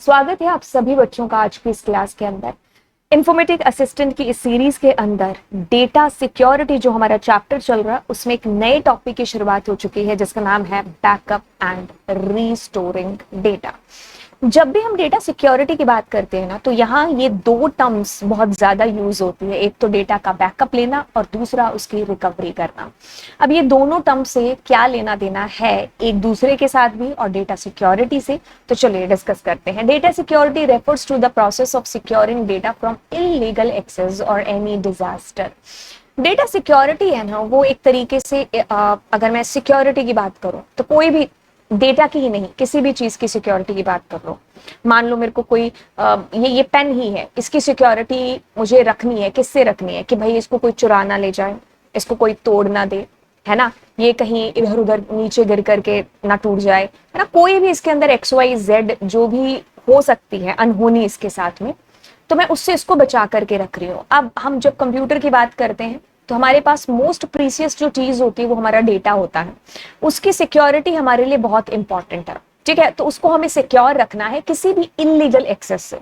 स्वागत है आप सभी बच्चों का आज की इस क्लास के अंदर। इन्फॉर्मेटिक असिस्टेंट की इस सीरीज के अंदर डेटा सिक्योरिटी जो हमारा चैप्टर चल रहा है उसमें एक नए टॉपिक की शुरुआत हो चुकी है जिसका नाम है बैकअप एंड रीस्टोरिंग डेटा। जब भी हम डेटा सिक्योरिटी की बात करते हैं ना तो यहाँ ये दो टर्म्स बहुत ज्यादा यूज होती है, एक तो डेटा का बैकअप लेना और दूसरा उसकी रिकवरी करना। अब ये दोनों टर्म से क्या लेना देना है एक दूसरे के साथ भी और डेटा सिक्योरिटी से, तो चलिए डिस्कस करते हैं। Data security refers to the process of securing data from illegal access और एनी डिजास्टर। डेटा सिक्योरिटी है ना वो एक तरीके से अगर मैं सिक्योरिटी की बात करूं तो कोई भी डेटा की ही नहीं किसी भी चीज की सिक्योरिटी की बात कर लो। मान लो मेरे को कोई ये पेन ही है, इसकी सिक्योरिटी मुझे रखनी है, किससे रखनी है कि भाई इसको कोई चुरा ना ले जाए, इसको कोई तोड़ ना दे, है ना, ये कहीं इधर उधर नीचे गिर करके ना टूट जाए, है ना, कोई भी इसके अंदर XYZ जो भी हो सकती है अनहोनी इसके साथ में, तो मैं उससे इसको बचा करके रख रही हूँ। अब हम जब कंप्यूटर की बात करते हैं तो हमारे पास मोस्ट प्रीसियस जो चीज होती है वो हमारा डेटा होता है, उसकी सिक्योरिटी हमारे लिए बहुत इंपॉर्टेंट है। ठीक है, तो उसको हमें सिक्योर रखना है किसी भी इलीगल एक्सेस से।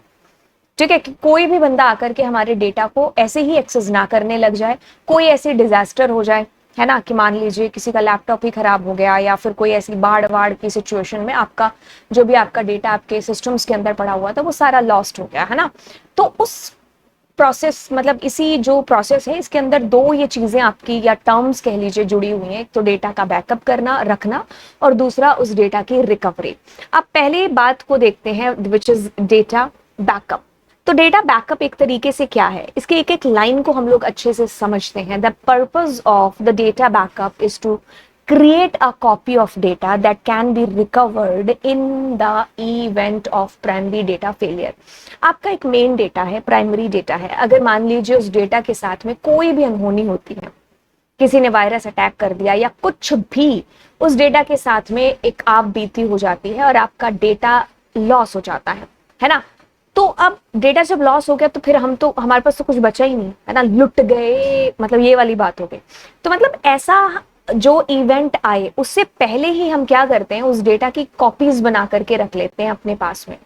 ठीक है, कि कोई भी बंदा आकर के हमारे डेटा को ऐसे ही एक्सेस ना करने लग जाए, कोई ऐसी डिजास्टर हो जाए, है ना, कि मान लीजिए किसी का लैपटॉप ही खराब हो गया या फिर कोई ऐसी बाढ़ वाड़ की सिचुएशन में आपका जो भी आपका डेटा आपके सिस्टम्स के अंदर पड़ा हुआ था वो सारा लॉस्ट हो गया, है ना। तो उस प्रोसेस मतलब इसी जो प्रोसेस है इसके अंदर दो ये चीजें आपकी या टर्म्स कह लीजिए जुड़ी हुई हैं, एक तो डेटा का बैकअप करना रखना और दूसरा उस डेटा की रिकवरी। अब पहले बात को देखते हैं विच इज डेटा बैकअप। तो डेटा बैकअप एक तरीके से क्या है, इसके एक एक लाइन को हम लोग अच्छे से समझते हैं। The purpose of the data backup is to create a copy of data that can be recovered in the event of primary data failure। आपका एक मेन डेटा है, प्राइमरी डेटा है, अगर मान लीजिए उस डेटा के साथ में कोई भी अनहोनी होती है, किसी ने वायरस अटैक कर दिया या कुछ भी उस डेटा के साथ में एक आप बीती हो जाती है और आपका डेटा लॉस हो जाता है ना। तो अब डेटा जब लॉस हो गया तो फिर हम तो हमारे पास तो कुछ बचा ही नहीं, है ना, लुट गए, मतलब ये वाली बात हो गई। तो मतलब ऐसा जो इवेंट आए उससे पहले ही हम क्या करते हैं, उस डेटा की कॉपीज बना करके रख लेते हैं अपने पास में।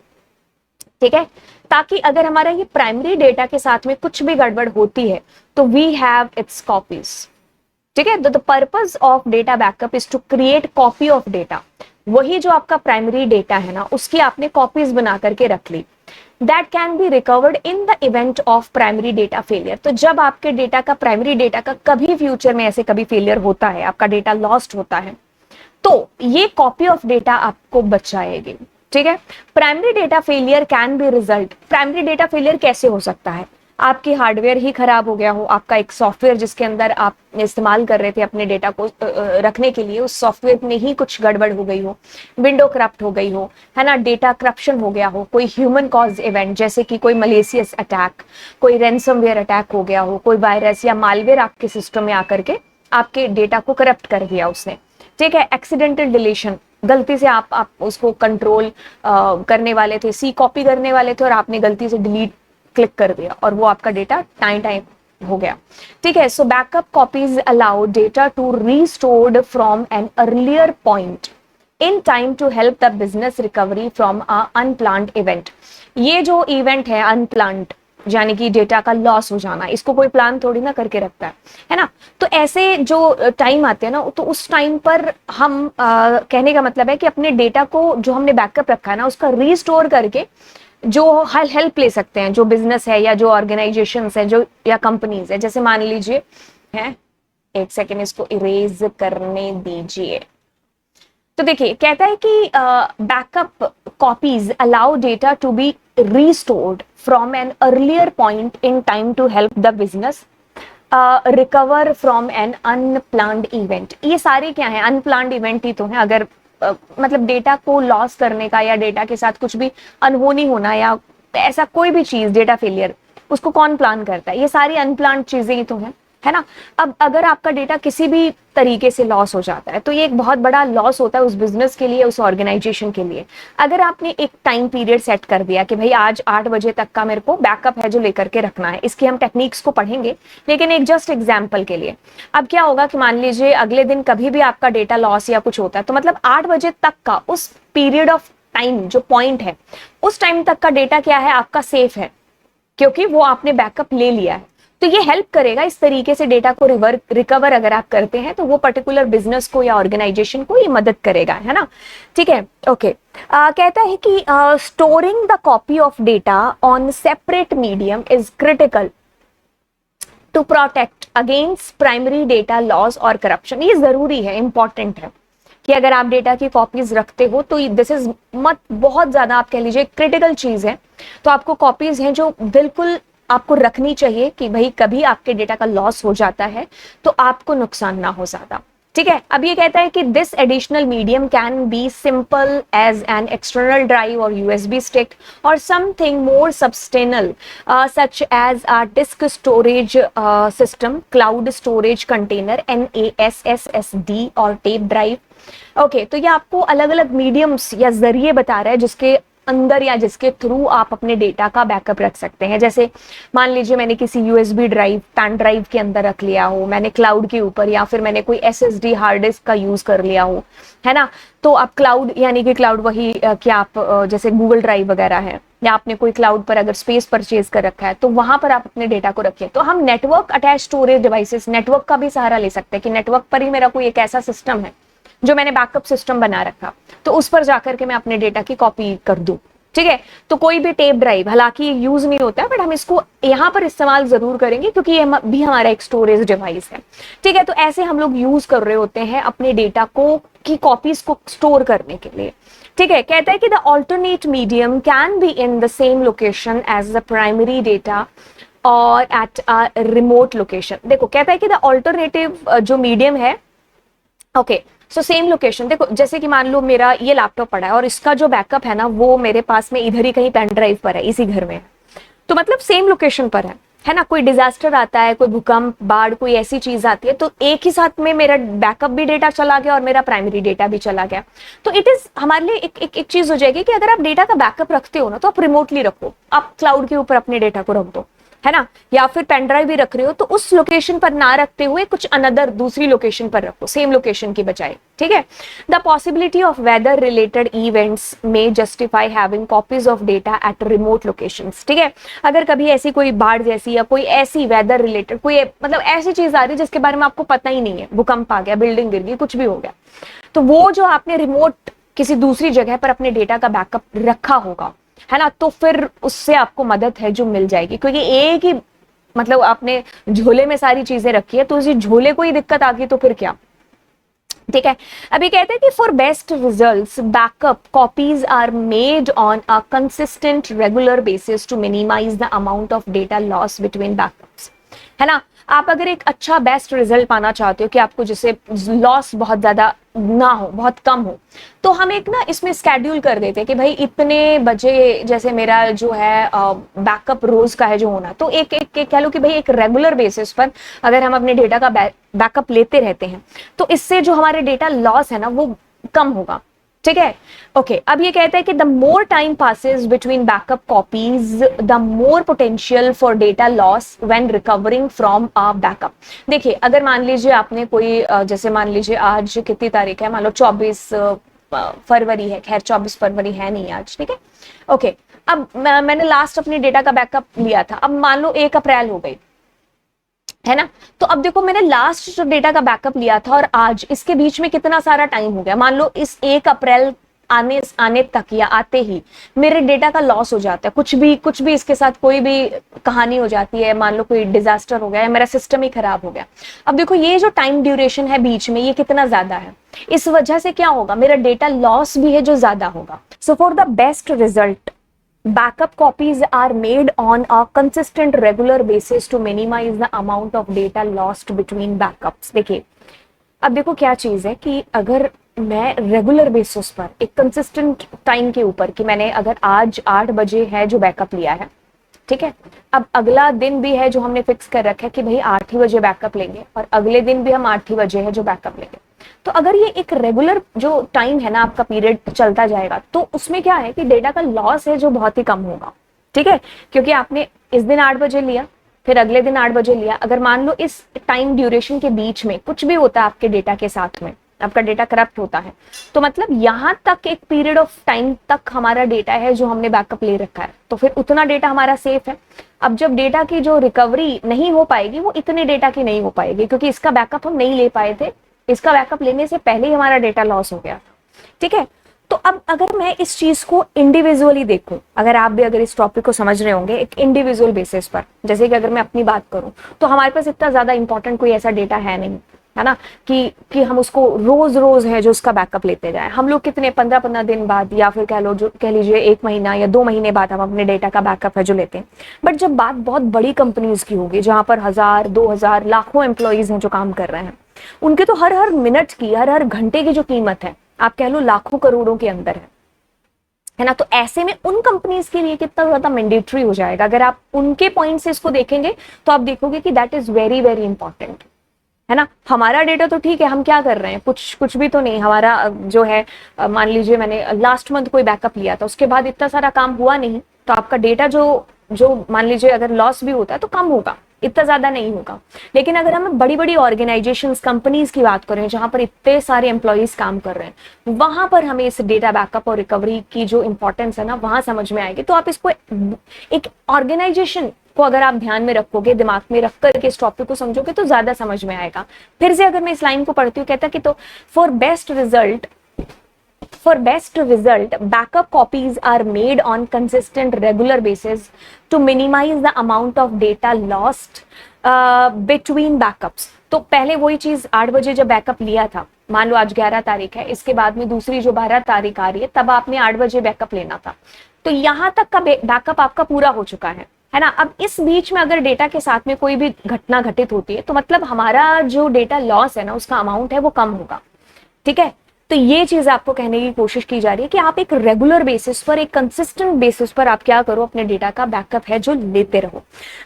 ठीक है, ताकि अगर हमारा ये प्राइमरी डेटा के साथ में कुछ भी गड़बड़ होती है तो वी हैव इट्स कॉपीज। ठीक है, the purpose of data backup is to create copy of data. वही जो आपका प्राइमरी डेटा है ना उसकी आपने कॉपीज बना करके रख ली, that can be recovered in the event of primary data failure। तो जब आपके डेटा का प्राइमरी डेटा का कभी फ्यूचर में ऐसे कभी फेलियर होता है, आपका डेटा लॉस्ट होता है, तो ये कॉपी ऑफ डेटा आपको बचाएगी। ठीक है, primary data failure can be result. Primary data failure कैसे हो सकता है, आपकी हार्डवेयर ही खराब हो गया हो, आपका एक सॉफ्टवेयर जिसके अंदर आप इस्तेमाल कर रहे थे अपने डेटा को रखने के लिए, उस सॉफ्टवेयर में ही कुछ गड़बड़ हो गई हो, विंडो करप्ट हो गई हो, है ना, डेटा करप्शन हो गया हो, कोई ह्यूमन कॉज इवेंट जैसे कि कोई मलेशियस अटैक, कोई रैंसमवेयर अटैक हो गया हो, कोई वायरस या मालवेयर आपके सिस्टम में आकर के आपके डेटा को करप्ट कर दिया उसने। ठीक है, एक्सीडेंटल डिलीशन, गलती से आप उसको कंट्रोल करने वाले थे, सी कॉपी करने वाले थे और आपने गलती से डिलीट क्लिक कर दिया और वो आपका डेटा टाइम हो गया। ठीक है, so backup copies allow data to restored from an earlier point in time to help the business recovery from a unplanned event. ये जो इवेंट है अनप्लान्ड यानी कि डेटा का लॉस हो जाना, इसको कोई प्लान थोड़ी ना करके रखता है ना। तो ऐसे जो टाइम आते हैं ना तो उस टाइम पर हम कहने का मतलब है कि अपने डेटा को जो हमने बैकअप रखा है ना उसका रीस्टोर करके जो हेल्प ले सकते हैं, जो बिजनेस है या जो ऑर्गेनाइजेशन है जो या कंपनीज है। जैसे मान लीजिए है, एक सेकेंड इसको इरेज करने दीजिए। तो देखिए कहता है कि backup copies allow data to be restored from an earlier point in time to help the business recover from an unplanned event. ये सारे क्या है, अनप्लान्ड इवेंट ही तो है। अगर मतलब डेटा को लॉस करने का या डेटा के साथ कुछ भी अनहोनी होना या ऐसा कोई भी चीज डेटा फेलियर, उसको कौन प्लान करता है, ये सारी अनप्लान्ड चीजें ही तो है ना। अब अगर आपका डेटा किसी भी तरीके से लॉस हो जाता है तो ये एक बहुत बड़ा लॉस होता है उस बिजनेस के लिए, उस ऑर्गेनाइजेशन के लिए। अगर आपने एक टाइम पीरियड सेट कर दिया कि भाई आज 8 बजे तक का मेरे को बैकअप है जो लेकर के रखना है, इसकी हम टेक्निक्स को पढ़ेंगे लेकिन एक जस्ट एग्जाम्पल के लिए। अब क्या होगा कि मान लीजिए अगले दिन कभी भी आपका डेटा लॉस या कुछ होता है तो मतलब 8 बजे तक का उस पीरियड ऑफ टाइम जो पॉइंट है उस टाइम तक का डेटा क्या है आपका सेफ है, क्योंकि वो आपने बैकअप ले लिया है। तो ये हेल्प करेगा इस तरीके से डेटा को रिकवर अगर आप करते हैं तो वो पर्टिकुलर बिजनेस को या ऑर्गेनाइजेशन को ये मदद करेगा, है ना। ठीक है, ओके। कहता है कि storing the copy of data on separate medium is critical to protect against primary data loss और करप्शन। ये जरूरी है, इंपॉर्टेंट है कि अगर आप डेटा की कॉपीज रखते हो तो दिस इज मत बहुत ज्यादा आप कह लीजिए क्रिटिकल चीज है। तो आपको कॉपीज हैं जो बिल्कुल आपको रखनी चाहिए कि भाई कभी आपके डेटा का लॉस हो जाता है तो आपको नुकसान ना हो ज्यादा। ठीक है, अब ये कहता है कि this additional medium can be simple as an external drive और यूएसबी स्टिक और something more substantial such as a disk storage system, cloud storage container, NASSSD और टेप ड्राइव। ओके, तो ये आपको अलग अलग मीडियम्स या जरिए बता रहा है जिसके अंदर या जिसके थ्रू आप अपने डेटा का बैकअप रख सकते हैं। जैसे मान लीजिए मैंने किसी यूएसबी ड्राइव, पेन ड्राइव के अंदर रख लिया हो, मैंने क्लाउड के ऊपर, या फिर मैंने कोई SSD हार्ड डिस्क का यूज कर लिया हो, है ना। तो आप क्लाउड यानी कि क्लाउड वही क्या आप जैसे गूगल ड्राइव वगैरह है, या आपने कोई क्लाउड पर अगर स्पेस परचेज कर रखा है तो वहां पर आप अपने डेटा को रखिए। तो हम network attach storage devices, network का भी सहारा ले सकते हैं कि नेटवर्क पर ही मेरा कोई एक ऐसा सिस्टम है जो मैंने बैकअप सिस्टम बना रखा, तो उस पर जाकर के मैं अपने डेटा की कॉपी कर दूं। ठीक है, तो कोई भी टेप ड्राइव, हालांकि यूज नहीं होता है बट हम इसको यहाँ पर इस्तेमाल जरूर करेंगे क्योंकि ये भी हमारा एक स्टोरेज डिवाइस है। ठीक है, तो ऐसे हम लोग यूज कर रहे होते हैं अपने डेटा को की कॉपीज को स्टोर करने के लिए। ठीक है, कहता है कि the alternate medium can be in the same location as the primary data और एट अ रिमोट लोकेशन। देखो कहता है कि द ऑल्टरनेटिव जो मीडियम है, ओके, सो सेम लोकेशन। देखो जैसे कि मान लो मेरा ये लैपटॉप पड़ा है और इसका जो बैकअप है ना वो मेरे पास में इधर ही कहीं पेन ड्राइव पर है, इसी घर में, तो मतलब सेम लोकेशन पर है ना। कोई डिजास्टर आता है, कोई भूकंप, बाढ़, कोई ऐसी चीज आती है तो एक ही साथ में मेरा बैकअप भी डेटा चला गया और मेरा प्राइमरी डेटा भी चला गया। तो इट इज हमारे लिए एक चीज हो जाएगी कि अगर आप डेटा का बैकअप रखते हो ना तो आप रिमोटली रखो, आप क्लाउड के ऊपर अपने डेटा को रख दो, है ना, या फिर पेन ड्राइव भी रख रहे हो तो उस लोकेशन पर ना रखते हुए कुछ अनदर दूसरी लोकेशन पर रखो, सेम लोकेशन की बजाय। ठीक है, the possibility of weather related events में justify having copies of data at remote locations. ठीक है, अगर कभी ऐसी कोई बाढ़ जैसी या कोई ऐसी वेदर रिलेटेड कोई मतलब ऐसी चीज आ रही है जिसके बारे में आपको पता ही नहीं है, भूकंप आ गया, बिल्डिंग गिर गई, कुछ भी हो गया, तो वो जो आपने रिमोट किसी दूसरी जगह पर अपने डेटा का बैकअप रखा होगा, है ना, तो फिर उससे आपको मदद है जो मिल जाएगी। क्योंकि एक ही मतलब आपने झोले में सारी चीजें रखी है तो उसी झोले को ही दिक्कत आ गई तो फिर क्या। ठीक है, अभी कहते हैं कि for best results backup copies are made on a consistent regular basis to minimise the amount of data loss between backups, है ना। आप अगर एक अच्छा बेस्ट रिजल्ट पाना चाहते हो कि आपको जैसे लॉस बहुत ज्यादा ना हो, बहुत कम हो, तो हम एक ना इसमें स्केड्यूल कर देते हैं कि भाई इतने बजे जैसे मेरा जो है बैकअप रोज का है जो होना, तो एक कह लो कि भाई एक रेगुलर बेसिस पर अगर हम अपने डेटा का बैकअप लेते रहते हैं तो इससे जो हमारे डेटा लॉस है ना वो कम होगा। ठीक है, ओके, अब ये कहता है कि the more time passes between backup copies the more potential for data loss when recovering from a backup. देखिए अगर मान लीजिए आपने कोई जैसे मान लीजिए आज कितनी तारीख है, मान लो 24 फरवरी है, खैर 24 फरवरी है नहीं आज, ठीक है, ओके। अब मैंने लास्ट अपने डेटा का बैकअप लिया था, अब मान लो 1 अप्रैल हो गई, है ना, तो अब देखो मैंने लास्ट जो डेटा का बैकअप लिया था और आज इसके बीच में कितना सारा टाइम हो गया। मान लो इस 1 अप्रैल आने तक या आते ही मेरे डेटा का लॉस हो जाता है, कुछ भी इसके साथ कोई भी कहानी हो जाती है, मान लो कोई डिजास्टर हो गया या मेरा सिस्टम ही खराब हो गया। अब देखो ये जो टाइम ड्यूरेशन है बीच में ये कितना ज्यादा है, इस वजह से क्या होगा, मेरा डेटा लॉस भी है जो ज्यादा होगा। So for the best result backup copies are made on a consistent regular basis to minimize the amount of data lost between backups। देखिए अब देखो क्या चीज है कि अगर मैं रेगुलर बेसिस पर एक कंसिस्टेंट टाइम के ऊपर कि मैंने अगर आज 8 बजे है जो बैकअप लिया है, ठीक है, अब अगला दिन भी है जो हमने फिक्स कर रखा है कि भाई 8 ही बजे बैकअप लेंगे और अगले दिन भी हम 8 ही बजे है जो बैकअप लेंगे, तो अगर ये एक रेगुलर जो टाइम है ना आपका पीरियड चलता जाएगा तो उसमें क्या है कि डेटा का लॉस है जो बहुत ही कम होगा। ठीक है, क्योंकि आपने इस दिन 8 बजे लिया, फिर अगले दिन 8 बजे लिया, अगर मान लो इस टाइम ड्यूरेशन के बीच में कुछ भी होता है आपके डेटा के साथ में, आपका डेटा करप्ट होता है। तो मतलब यहाँ तक एक पीरियड ऑफ टाइम तक हमारा डेटा है जो हमने बैकअप ले रखा है, तो फिर उतना डेटा हमारा सेफ है। अब जब डेटा की जो रिकवरी नहीं हो पाएगी वो इतने डेटा की नहीं हो पाएगी, क्योंकि इसका बैकअप हम नहीं ले पाए थे, इसका बैकअप लेने से पहले ही हमारा डेटा लॉस हो गया। ठीक है, तो अब अगर मैं इस चीज को इंडिविजुअली देखूं, अगर आप भी अगर इस टॉपिक को समझ रहे होंगे एक इंडिविजुअल बेसिस पर, जैसे कि अगर मैं अपनी बात करूं तो हमारे पास इतना ज्यादा इंपॉर्टेंट कोई ऐसा डेटा है नहीं, है ना, कि हम उसको रोज रोज है जो उसका बैकअप लेते जाए। हम लोग कितने 15-15 दिन बाद या फिर कह लो जो कह लीजिए 1 महीना या 2 महीने बाद हम अपने डेटा का बैकअप है जो लेते हैं। बट जब बात बहुत बड़ी कंपनीज की होगी जहां पर 1000, 2000, लाखों एम्प्लॉइज हैं जो काम कर रहे हैं, उनके तो हर हर मिनट की, हर हर घंटे की जो कीमत है आप कह लो लाखों करोड़ों के अंदर है ना। तो ऐसे में उन कंपनीज के लिए कितना ज्यादा मैंडेटरी हो जाएगा। अगर आप उनके पॉइंट से इसको देखेंगे तो आप देखोगे कि that is very very important, है ना। हमारा डेटा तो ठीक है, हम क्या कर रहे हैं, कुछ भी तो नहीं हमारा जो है, मान लीजिए मैंने लास्ट मंथ कोई बैकअप लिया था, उसके बाद इतना सारा काम हुआ नहीं, तो आपका डेटा जो मान लीजिए अगर लॉस भी होता है तो कम होगा, इतना ज्यादा नहीं होगा। लेकिन अगर हम बड़ी बड़ी ऑर्गेनाइजेशंस, कंपनीज की बात करें जहां पर इतने सारे एम्प्लॉइज काम कर रहे हैं, वहां पर हमें इस डेटा बैकअप और रिकवरी की जो इंपॉर्टेंस है ना वहां समझ में आएगी। तो आप इसको एक ऑर्गेनाइजेशन को अगर आप ध्यान में रखोगे, दिमाग में रख करके इस टॉपिक को समझोगे तो ज्यादा समझ में आएगा। फिर से अगर मैं इस लाइन को पढ़ती हूँ, कहता कि तो for best result backup copies are made on consistent regular basis to minimize the amount of data lost between backups। तो पहले वही चीज 8 बजे जब बैकअप लिया था, मान लो आज 11 तारीख है, इसके बाद में दूसरी जो 12 तारीख आ रही है, तब आपने 8 बजे बैकअप लेना था, तो यहां तक का बैकअप आपका पूरा हो चुका है ना। अब इस बीच में अगर डेटा के साथ में कोई भी घटना घटित होती है तो मतलब हमारा जो डेटा लॉस है ना उसका अमाउंट है वो कम होगा। ठीक है, तो ये चीज आपको कहने की कोशिश की जा रही है कि आप एक रेगुलर बेसिस पर, एक कंसिस्टेंट बेसिस पर आप क्या करो, अपने डेटा का बैकअप है जो लेते रहो।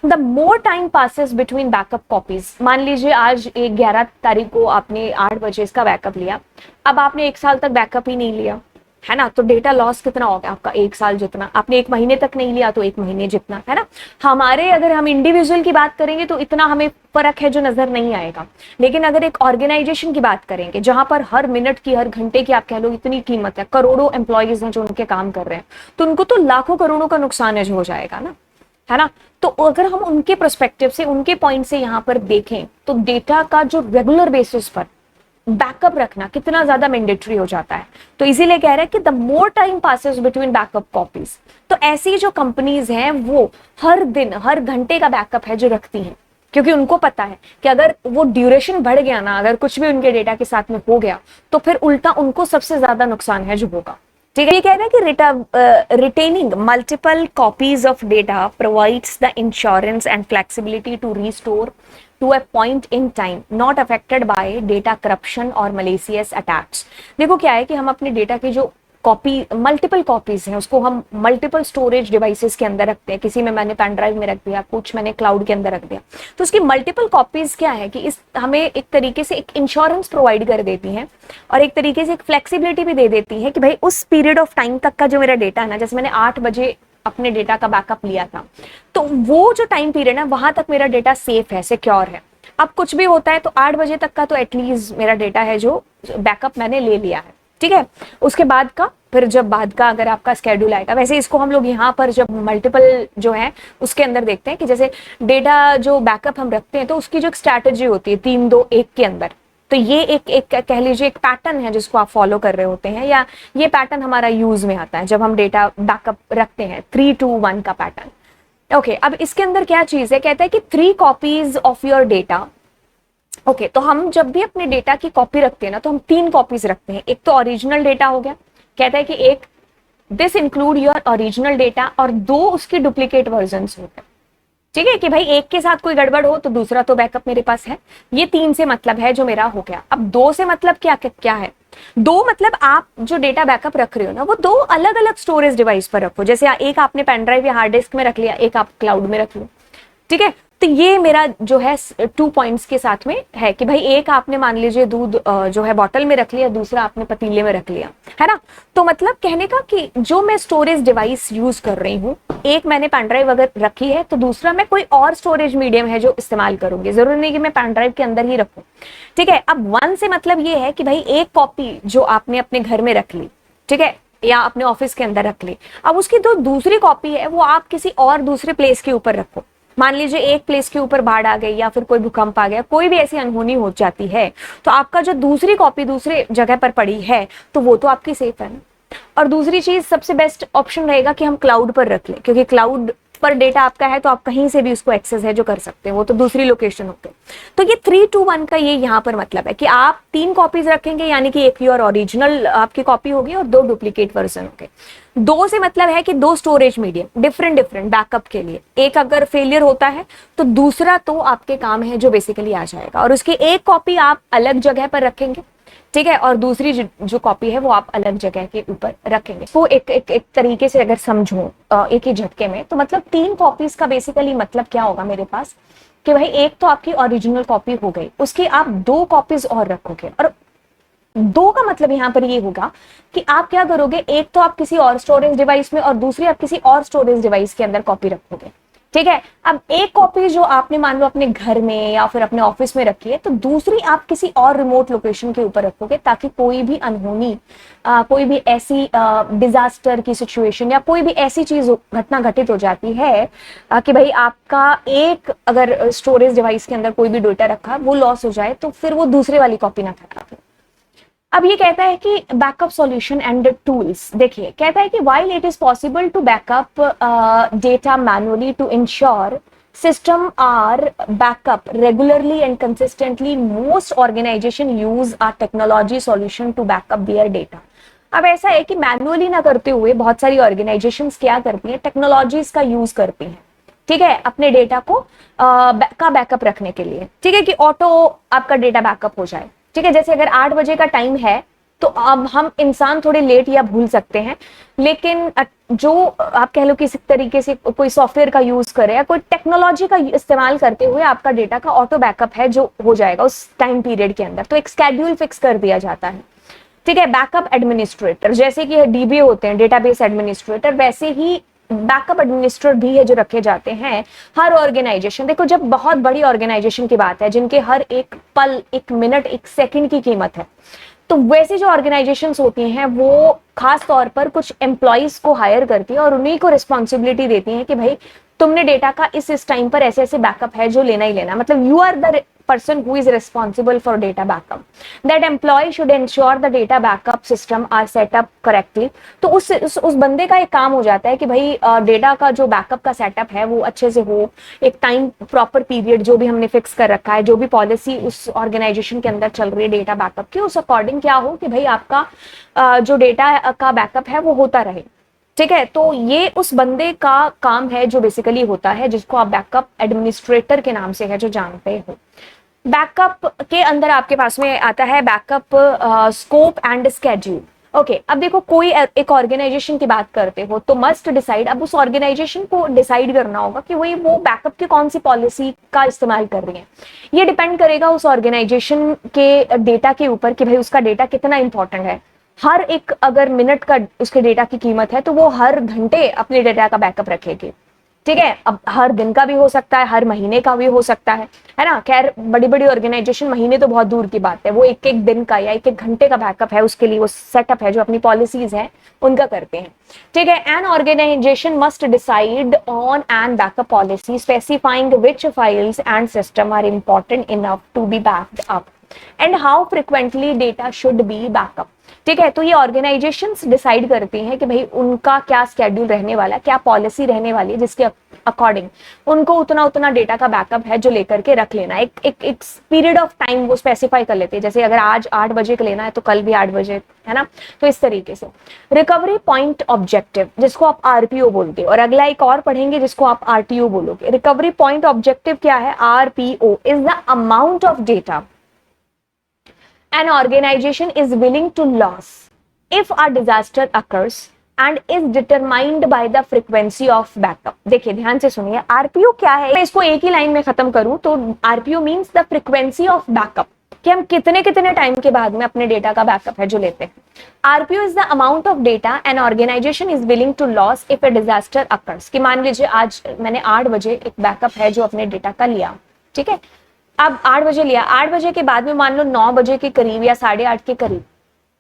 The more time passes between backup copies, मान लीजिए आज 11 तारीख को आपने 8 बजे इसका बैकअप लिया, अब आपने 1 साल तक बैकअप ही नहीं लिया, है ना, तो डेटा लॉस कितना हो गया आपका, 1 साल जितना। आपने 1 महीने तक नहीं लिया तो 1 महीने जितना, है ना। हमारे अगर हम इंडिविजुअल की बात करेंगे तो इतना हमें फर्क है जो नजर नहीं आएगा, लेकिन अगर एक ऑर्गेनाइजेशन की बात करेंगे जहां पर हर मिनट की, हर घंटे की आप कह लो इतनी कीमत है, करोड़ों एम्प्लॉइज हैं जो उनके काम कर रहे हैं, तो उनको तो लाखों करोड़ों का नुकसान है जो हो जाएगा ना, है ना। तो अगर हम उनके पर्सपेक्टिव से, उनके पॉइंट से यहाँ पर देखें तो डेटा का जो रेगुलर बेसिस पर बैकअप रखना कितना ज्यादा मैंडेटरी हो जाता है। तो इसीलिए कह रहे हैं कि the more time passes between backup copies, तो ऐसी जो कंपनीज हैं वो हर दिन, हर घंटे का बैकअप है जो रखती हैं, क्योंकि उनको पता है कि अगर वो ड्यूरेशन बढ़ गया ना, अगर कुछ भी उनके डेटा के साथ में हो गया तो फिर उल्टा उनको सबसे ज्यादा नुकसान है जो होगा। ठीक है, ये कह रहे हैं कि retaining multiple copies of data provides the insurance and flexibility to restore to a point in time not affected by data corruption or malicious attacks। देखो क्या है कि हम अपने डेटा की जो कॉपी, मल्टीपल कॉपीज हैं, उसको हम मल्टीपल स्टोरेज डिवाइसेस के अंदर रखते हैं, किसी में मैंने पेन ड्राइव में रख दिया, कुछ मैंने क्लाउड के अंदर रख दिया, तो उसकी मल्टीपल कॉपीज क्या है कि इस हमें एक तरीके से एक इंश्योरेंस प्रोवाइड कर देती हैं और एक तरीके से एक फ्लेक्सिबिलिटी भी दे देती है कि भाई उस पीरियड ऑफ टाइम तक का जो मेरा डेटा है ना, जैसे मैंने 8 बजे अपने डेटा का बैकअप लिया था, तो वो जो टाइम पीरियड है वहां तक मेरा डेटा सेफ है, सिक्योर है। अब कुछ भी होता है तो 8 बजे तक का तो एटलीस्ट मेरा डेटा है जो बैकअप मैंने ले लिया है। ठीक है, उसके बाद का फिर जब बाद का अगर आपका स्केड्यूल आएगा, वैसे इसको हम लोग यहाँ पर जब मल्टीपल जो है उसके अंदर देखते हैं कि जैसे डेटा जो बैकअप हम रखते हैं तो उसकी जो एक स्ट्रैटेजी होती है 3-2-1 के अंदर, तो ये एक कह लीजिए एक पैटर्न है जिसको आप फॉलो कर रहे होते हैं, या ये पैटर्न हमारा यूज में आता है जब हम डेटा बैकअप रखते हैं, 3-2-1 का पैटर्न। ओके, अब इसके अंदर क्या चीज है, कहता है कि 3 copies of your data. Okay, तो हम जब भी अपने डेटा की कॉपी रखते हैं ना तो हम 3 कॉपीज रखते हैं। एक तो ओरिजिनल डेटा हो गया, कहता है कि एक this include your original data, और 2 उसके डुप्लीकेट वर्जन्स होते हैं। ठीक है, कि भाई एक के साथ कोई गड़बड़ हो तो दूसरा तो बैकअप मेरे पास है। ये 3 से मतलब है जो मेरा हो गया। अब 2 से मतलब क्या है, 2 मतलब आप जो डेटा बैकअप रख रहे हो ना वो 2 अलग अलग स्टोरेज डिवाइस पर रखो, जैसे एक आपने पेन ड्राइव या हार्ड डिस्क में रख लिया, एक आप क्लाउड में रख लो। ठीक है, तो ये मेरा जो है 2 पॉइंट्स के साथ में है कि भाई एक आपने मान लीजिए दूध जो है बॉटल में रख लिया, दूसरा आपने पतीले में रख लिया, है ना। तो मतलब कहने का कि जो मैं स्टोरेज डिवाइस यूज कर रही हूँ एक मैंने पेन ड्राइव अगर रखी है तो दूसरा मैं कोई और स्टोरेज मीडियम है जो इस्तेमाल करूंगी, जरूरी नहीं कि मैं पेन ड्राइव के अंदर ही रखूं। ठीक है, अब वन से मतलब ये है कि भाई एक कॉपी जो आपने अपने घर में रख ली, ठीक है, या अपने ऑफिस के अंदर रख ली, अब उसकी जो दूसरी कॉपी है वो आप किसी और दूसरे प्लेस के ऊपर रखो। मान लीजिए एक प्लेस के ऊपर बाढ़ आ गई या फिर कोई भूकंप आ गया, कोई भी ऐसी अनहोनी हो जाती है, तो आपका जो दूसरी कॉपी दूसरे जगह पर पड़ी है तो वो तो आपकी सेफ है ना। और दूसरी चीज सबसे बेस्ट ऑप्शन रहेगा कि हम क्लाउड पर रख लें, क्योंकि क्लाउड पर डेटा आपका है तो आप कहीं से भी उसको एक्सेस है जो कर सकते हैं, वो तो दूसरी लोकेशन होते हैं। तो ये 3-2-1 का ये यहाँ पर मतलब है कि आप 3 कॉपीज रखेंगे, यानी कि एक योर ओरिजिनल आपकी कॉपी होगी और 2 डुप्लीकेट वर्जन होंगे। 2 से मतलब है कि 2 storage medium different different backup के लिए, एक अगर फेलियर होता है तो दूसरा तो आपके काम है जो बेसिकली आ जाएगा, और उसकी एक कॉपी आप अलग जगह पर रखेंगे, ठीक है, और दूसरी जो कॉपी है वो आप अलग जगह के ऊपर रखेंगे। वो एक तरीके से अगर समझूं एक ही झटके में, तो मतलब 3 कॉपीज का बेसिकली मतलब क्या होगा मेरे पास कि भाई एक तो आपकी ओरिजिनल कॉपी हो गई, उसकी आप 2 कॉपीज और रखोगे, और 2 का मतलब यहां पर ये होगा कि आप क्या करोगे, एक तो आप किसी और स्टोरेज डिवाइस में और दूसरी आप किसी और स्टोरेज डिवाइस के अंदर कॉपी रखोगे। ठीक है, अब एक कॉपी जो आपने मान लो अपने घर में या फिर अपने ऑफिस में रखी है, तो दूसरी आप किसी और रिमोट लोकेशन के ऊपर रखोगे, ताकि कोई भी अनहोनी कोई भी ऐसी डिजास्टर की सिचुएशन या कोई भी ऐसी चीज घटना घटित हो जाती है कि भाई आपका एक अगर स्टोरेज डिवाइस के अंदर कोई भी डेटा रखा वो लॉस हो जाए, तो फिर वो दूसरे वाली कॉपी ना खराब हो। अब ये कहता है कि बैकअप सॉल्यूशन एंड टूल्स, देखिए कहता है कि while it is possible to backup data manually to ensure system are backup regularly and consistently, most organization use a technology solution to backup their data. अब ऐसा है कि मैनुअली ना करते हुए बहुत सारी ऑर्गेनाइजेशंस क्या करती हैं, टेक्नोलॉजीज का यूज करती हैं, ठीक है, अपने डेटा को का बैकअप रखने के लिए। ठीक है, कि ऑटो आपका डेटा बैकअप हो जाए। ठीक है, जैसे अगर 8 बजे का टाइम है तो अब हम इंसान थोड़े लेट या भूल सकते हैं, लेकिन जो आप कह लो कि इस तरीके से कोई सॉफ्टवेयर का यूज करे या कोई टेक्नोलॉजी का इस्तेमाल करते हुए आपका डेटा का ऑटो बैकअप है जो हो जाएगा उस टाइम पीरियड के अंदर, तो एक स्केड्यूल फिक्स कर दिया जाता है। ठीक है, बैकअप एडमिनिस्ट्रेटर, जैसे कि डीबी होते हैं डेटाबेस एडमिनिस्ट्रेटर, वैसे ही बैकअप एडमिनिस्ट्रेटर भी है जो रखे जाते हैं हर ऑर्गेनाइजेशन। देखो, जब बहुत बड़ी ऑर्गेनाइजेशन की बात है जिनके हर एक पल, एक मिनट, एक सेकंड की कीमत है, तो वैसी जो ऑर्गेनाइजेशंस होती हैं वो खास तौर पर कुछ एम्प्लॉइज को हायर करती है और उन्हीं को रिस्पॉन्सिबिलिटी देती है कि भाई तुमने डेटा का इस टाइम पर ऐसे ऐसे बैकअप है जो लेना ही लेना, मतलब you are the person who is responsible for data backup. That employee should ensure the data backup system are set up correctly. तो उस बंदे का एक काम हो जाता है कि भाई डेटा का जो बैकअप का सेटअप है वो अच्छे से हो, एक टाइम प्रॉपर पीरियड जो भी हमने फिक्स कर रखा है, जो भी पॉलिसी उस ऑर्गेनाइजेशन के अंदर चल रही है डेटा बैकअप की, उस अकॉर्डिंग क्या हो कि भाई आपका जो डेटा का बैकअप है वो होता रहे। ठीक है, तो ये उस बंदे का काम है जो बेसिकली होता है, जिसको आप बैकअप एडमिनिस्ट्रेटर के नाम से है जो जानते हो। बैकअप के अंदर आपके पास में आता है backup scope and schedule. Okay, अब देखो कोई एक ऑर्गेनाइजेशन की बात करते हो तो मस्ट डिसाइड, अब उस ऑर्गेनाइजेशन को डिसाइड करना होगा कि वही वो बैकअप की कौन सी पॉलिसी का इस्तेमाल कर रही है। ये डिपेंड करेगा उस ऑर्गेनाइजेशन के डेटा के ऊपर कि भाई उसका डेटा कितना इंपॉर्टेंट है। हर एक अगर मिनट का उसके डेटा की कीमत है तो वो हर घंटे अपने डेटा का बैकअप रखेगी। ठीक है, अब हर दिन का भी हो सकता है, हर महीने का भी हो सकता है ना। खैर बड़ी बड़ी ऑर्गेनाइजेशन महीने तो बहुत दूर की बात है, वो एक एक दिन का या एक एक घंटे का बैकअप है, उसके लिए वो सेटअप है जो अपनी पॉलिसीज है उनका करते हैं। ठीक है, an organisation must decide on an backup policy specifying which files and system are important enough to be backed up and how frequently data should be backup. ठीक है, तो ये ऑर्गेनाइजेशंस डिसाइड करती हैं कि भाई उनका क्या स्केड्यूल रहने वाला है, क्या पॉलिसी रहने वाली है, जिसके अकॉर्डिंग उनको उतना डेटा का बैकअप है जो लेकर के रख लेना। एक पीरियड ऑफ टाइम वो स्पेसिफाई कर लेते हैं, जैसे अगर आज 8 बजे का लेना है तो कल भी 8 बजे, है ना। तो इस तरीके से रिकवरी पॉइंट ऑब्जेक्टिव, जिसको आप आरपीओ बोलते हो, और अगला एक और पढ़ेंगे जिसको आप आरटीओ बोलोगे। रिकवरी पॉइंट ऑब्जेक्टिव क्या है? RPO is the amount of data an organization is willing to lose if a disaster occurs and is determined by the frequency of backup। देखिए ध्यान से सुनिए, आरपीओ क्या है, मैं इसको एक ही लाइन में खत्म करूं तो RPO means the frequency of backup. कि हम कितने कितने टाइम के बाद में अपने डेटा का बैकअप है जो लेते हैं। RPO is the amount of data an organisation is willing to loss if a disaster occurs. कि मान लीजिए आज मैंने 8 बजे एक बैकअप है जो अपने डेटा का लिया, ठीक है, अब 8 बजे लिया, 8 बजे के बाद में मान लो 9 बजे के करीब या 8:30 के करीब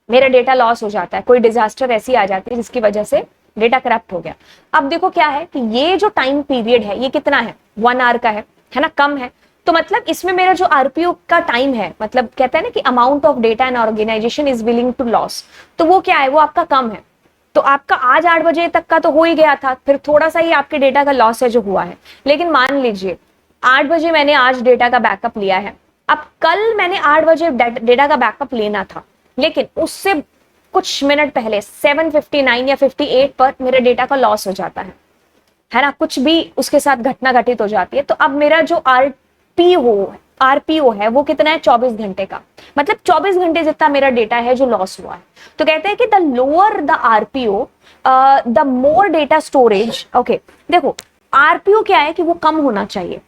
मेरा डेटा लॉस हो जाता है, कोई डिजास्टर ऐसी आ जाती है जिसकी वजह से डेटा करप्ट हो गया। अब देखो क्या है कि ये जो टाइम पीरियड है ये कितना है, 1 आवर का है ना, कम है। तो मतलब इसमें मेरा जो आरपीओ का टाइम है, मतलब कहता है ना कि amount of data an organisation is willing to loss, तो वो क्या है, वो आपका कम है। तो आपका आज 8 बजे तक का तो हो ही गया था, फिर थोड़ा सा ही आपके डेटा का लॉस है जो हुआ है। लेकिन मान लीजिए 8 बजे मैंने आज डेटा का बैकअप लिया है, अब कल मैंने 8 बजे डेटा का बैकअप लेना था, लेकिन उससे कुछ मिनट पहले 7:59 या 58 पर मेरे डेटा का लॉस हो जाता है ना, कुछ भी उसके साथ घटना घटित हो जाती है। तो अब मेरा जो आरपीओ है वो कितना है, 24 घंटे का, मतलब 24 घंटे जितना मेरा डेटा है जो लॉस हुआ है। तो कहते हैं कि the lower the RPO the more data storage. Okay, देखो आरपीओ क्या है कि वो कम होना चाहिए,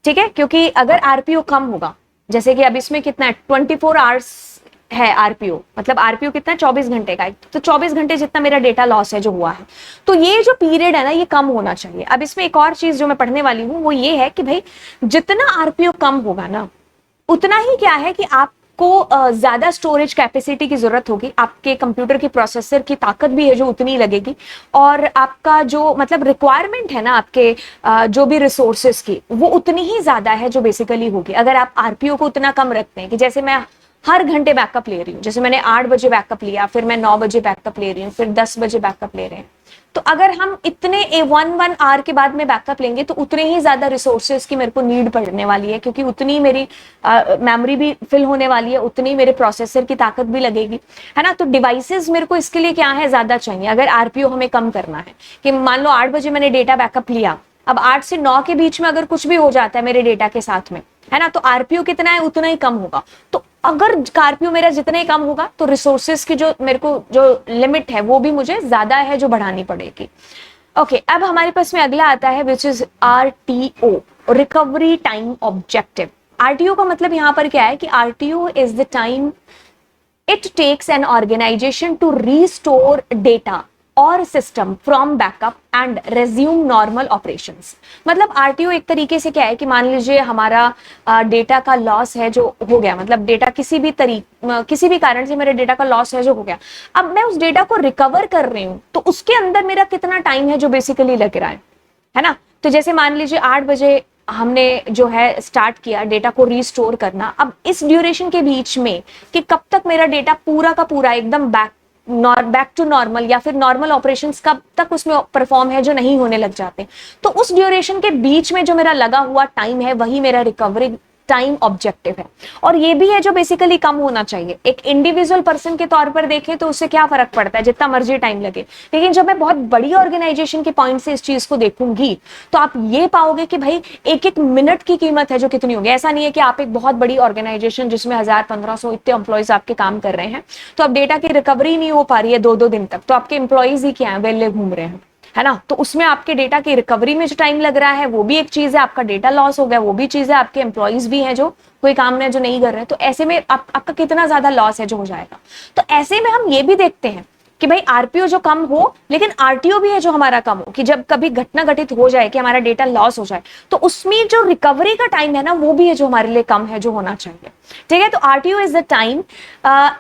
ठीक है, क्योंकि अगर आरपीओ कम होगा, जैसे कि अब इसमें कितना है 24 आवर्स है आरपीओ, मतलब आरपीओ कितना है 24 घंटे का, तो 24 घंटे जितना मेरा डेटा लॉस है जो हुआ है, तो ये जो पीरियड है ना ये कम होना चाहिए। अब इसमें एक और चीज जो मैं पढ़ने वाली हूँ वो ये है कि भाई जितना आरपीओ कम होगा ना उतना ही क्या है कि आपको ज्यादा स्टोरेज कैपेसिटी की जरूरत होगी, आपके कंप्यूटर की प्रोसेसर की ताकत भी है जो उतनी लगेगी, और आपका जो मतलब रिक्वायरमेंट है ना आपके जो भी रिसोर्सेस की वो उतनी ही ज्यादा है जो बेसिकली होगी अगर आप आरपीओ को उतना कम रखते हैं। कि जैसे मैं हर घंटे बैकअप ले रही हूँ, जैसे मैंने 8 बजे बैकअप लिया, फिर मैं 9 बजे बैकअप ले रही हूँ, फिर 10 बजे बैकअप ले रहे हैं, तो अगर हम इतने 1 आवर के बाद में बैकअप लेंगे तो उतने ही ज्यादा रिसोर्सेज की मेरे को नीड पड़ने वाली है, क्योंकि उतनी मेरी मेमोरी भी फिल होने वाली है, उतनी मेरे प्रोसेसर की ताकत भी लगेगी, है ना। तो डिवाइसेस मेरे को इसके लिए क्या है, ज्यादा चाहिए अगर आरपीओ हमें कम करना है। कि मान लो 8 बजे मैंने डेटा बैकअप लिया, अब 8 से 9 के बीच में अगर कुछ भी हो जाता है मेरे डेटा के साथ में, है ना, तो आरपीओ कितना है उतना ही कम होगा। तो अगर आरपीओ मेरा जितना ही कम होगा तो रिसोर्सेज की जो मेरे को जो लिमिट है वो भी मुझे ज्यादा है जो बढ़ानी पड़ेगी। ओके, अब हमारे पास में अगला आता है which is RTO, recovery time objective. RTO का मतलब यहां पर क्या है कि RTO is the time it takes an organisation to restore data और system from backup and resume normal operations. मतलब आरटीओ एक तरीके से क्या है कि मान लीजिए हमारा डेटा का लॉस है जो हो गया, मतलब डेटा किसी भी कारण से मेरे डेटा का लॉस है जो हो गया, अब मैं उस डेटा को रिकवर कर रही हूँ, तो उसके अंदर मेरा कितना टाइम है जो बेसिकली लग रहा है ना। तो जैसे मान लीजिए 8 बजे हमने जो है स्टार्ट किया डेटा को रीस्टोर करना, अब इस ड्यूरेशन के बीच में कि कब तक मेरा डेटा पूरा का पूरा एकदम बैक टू नॉर्मल या फिर नॉर्मल ऑपरेशंस कब तक उसमें परफॉर्म है जो नहीं होने लग जाते, तो उस ड्यूरेशन के बीच में जो मेरा लगा हुआ टाइम है वही मेरा रिकवरी टाइम ऑब्जेक्टिव है। और ये भी है जो बेसिकली कम होना चाहिए। एक इंडिविजुअल पर्सन के तौर पर देखें तो उससे क्या फर्क पड़ता है, जितना मर्जी टाइम लगे, लेकिन जब मैं बहुत बड़ी ऑर्गेनाइजेशन के पॉइंट से इस चीज को देखूंगी तो आप ये पाओगे कि भाई एक एक मिनट की कीमत है जो कितनी होगी। ऐसा नहीं है कि आप एक बहुत बड़ी ऑर्गेनाइजेशन जिसमें 1000-1500 इतने एम्प्लॉयज आपके काम कर रहे हैं, तो अब डेटा की रिकवरी नहीं हो पा रही है 2-2 दिन तक, तो आपके एम्प्लॉयज ही क्या है, वेले घूम रहे हैं, है ना। तो उसमें आपके डेटा की रिकवरी में जो टाइम लग रहा है वो भी एक चीज है, आपका डेटा लॉस हो गया वो भी चीज है, आपके एम्प्लॉयज भी हैं जो कोई काम नहीं जो नहीं कर रहे हैं, तो ऐसे में आपका कितना ज्यादा लॉस है जो हो जाएगा। तो ऐसे में हम ये भी देखते हैं कि भाई आरपीओ जो कम हो, लेकिन आरटीओ भी है जो हमारा कम हो, कि जब कभी घटना घटित हो जाए कि हमारा डेटा लॉस हो जाए तो उसमें जो रिकवरी का टाइम है ना वो भी है जो हमारे लिए कम है जो होना चाहिए, ठीक है। तो RTO is the time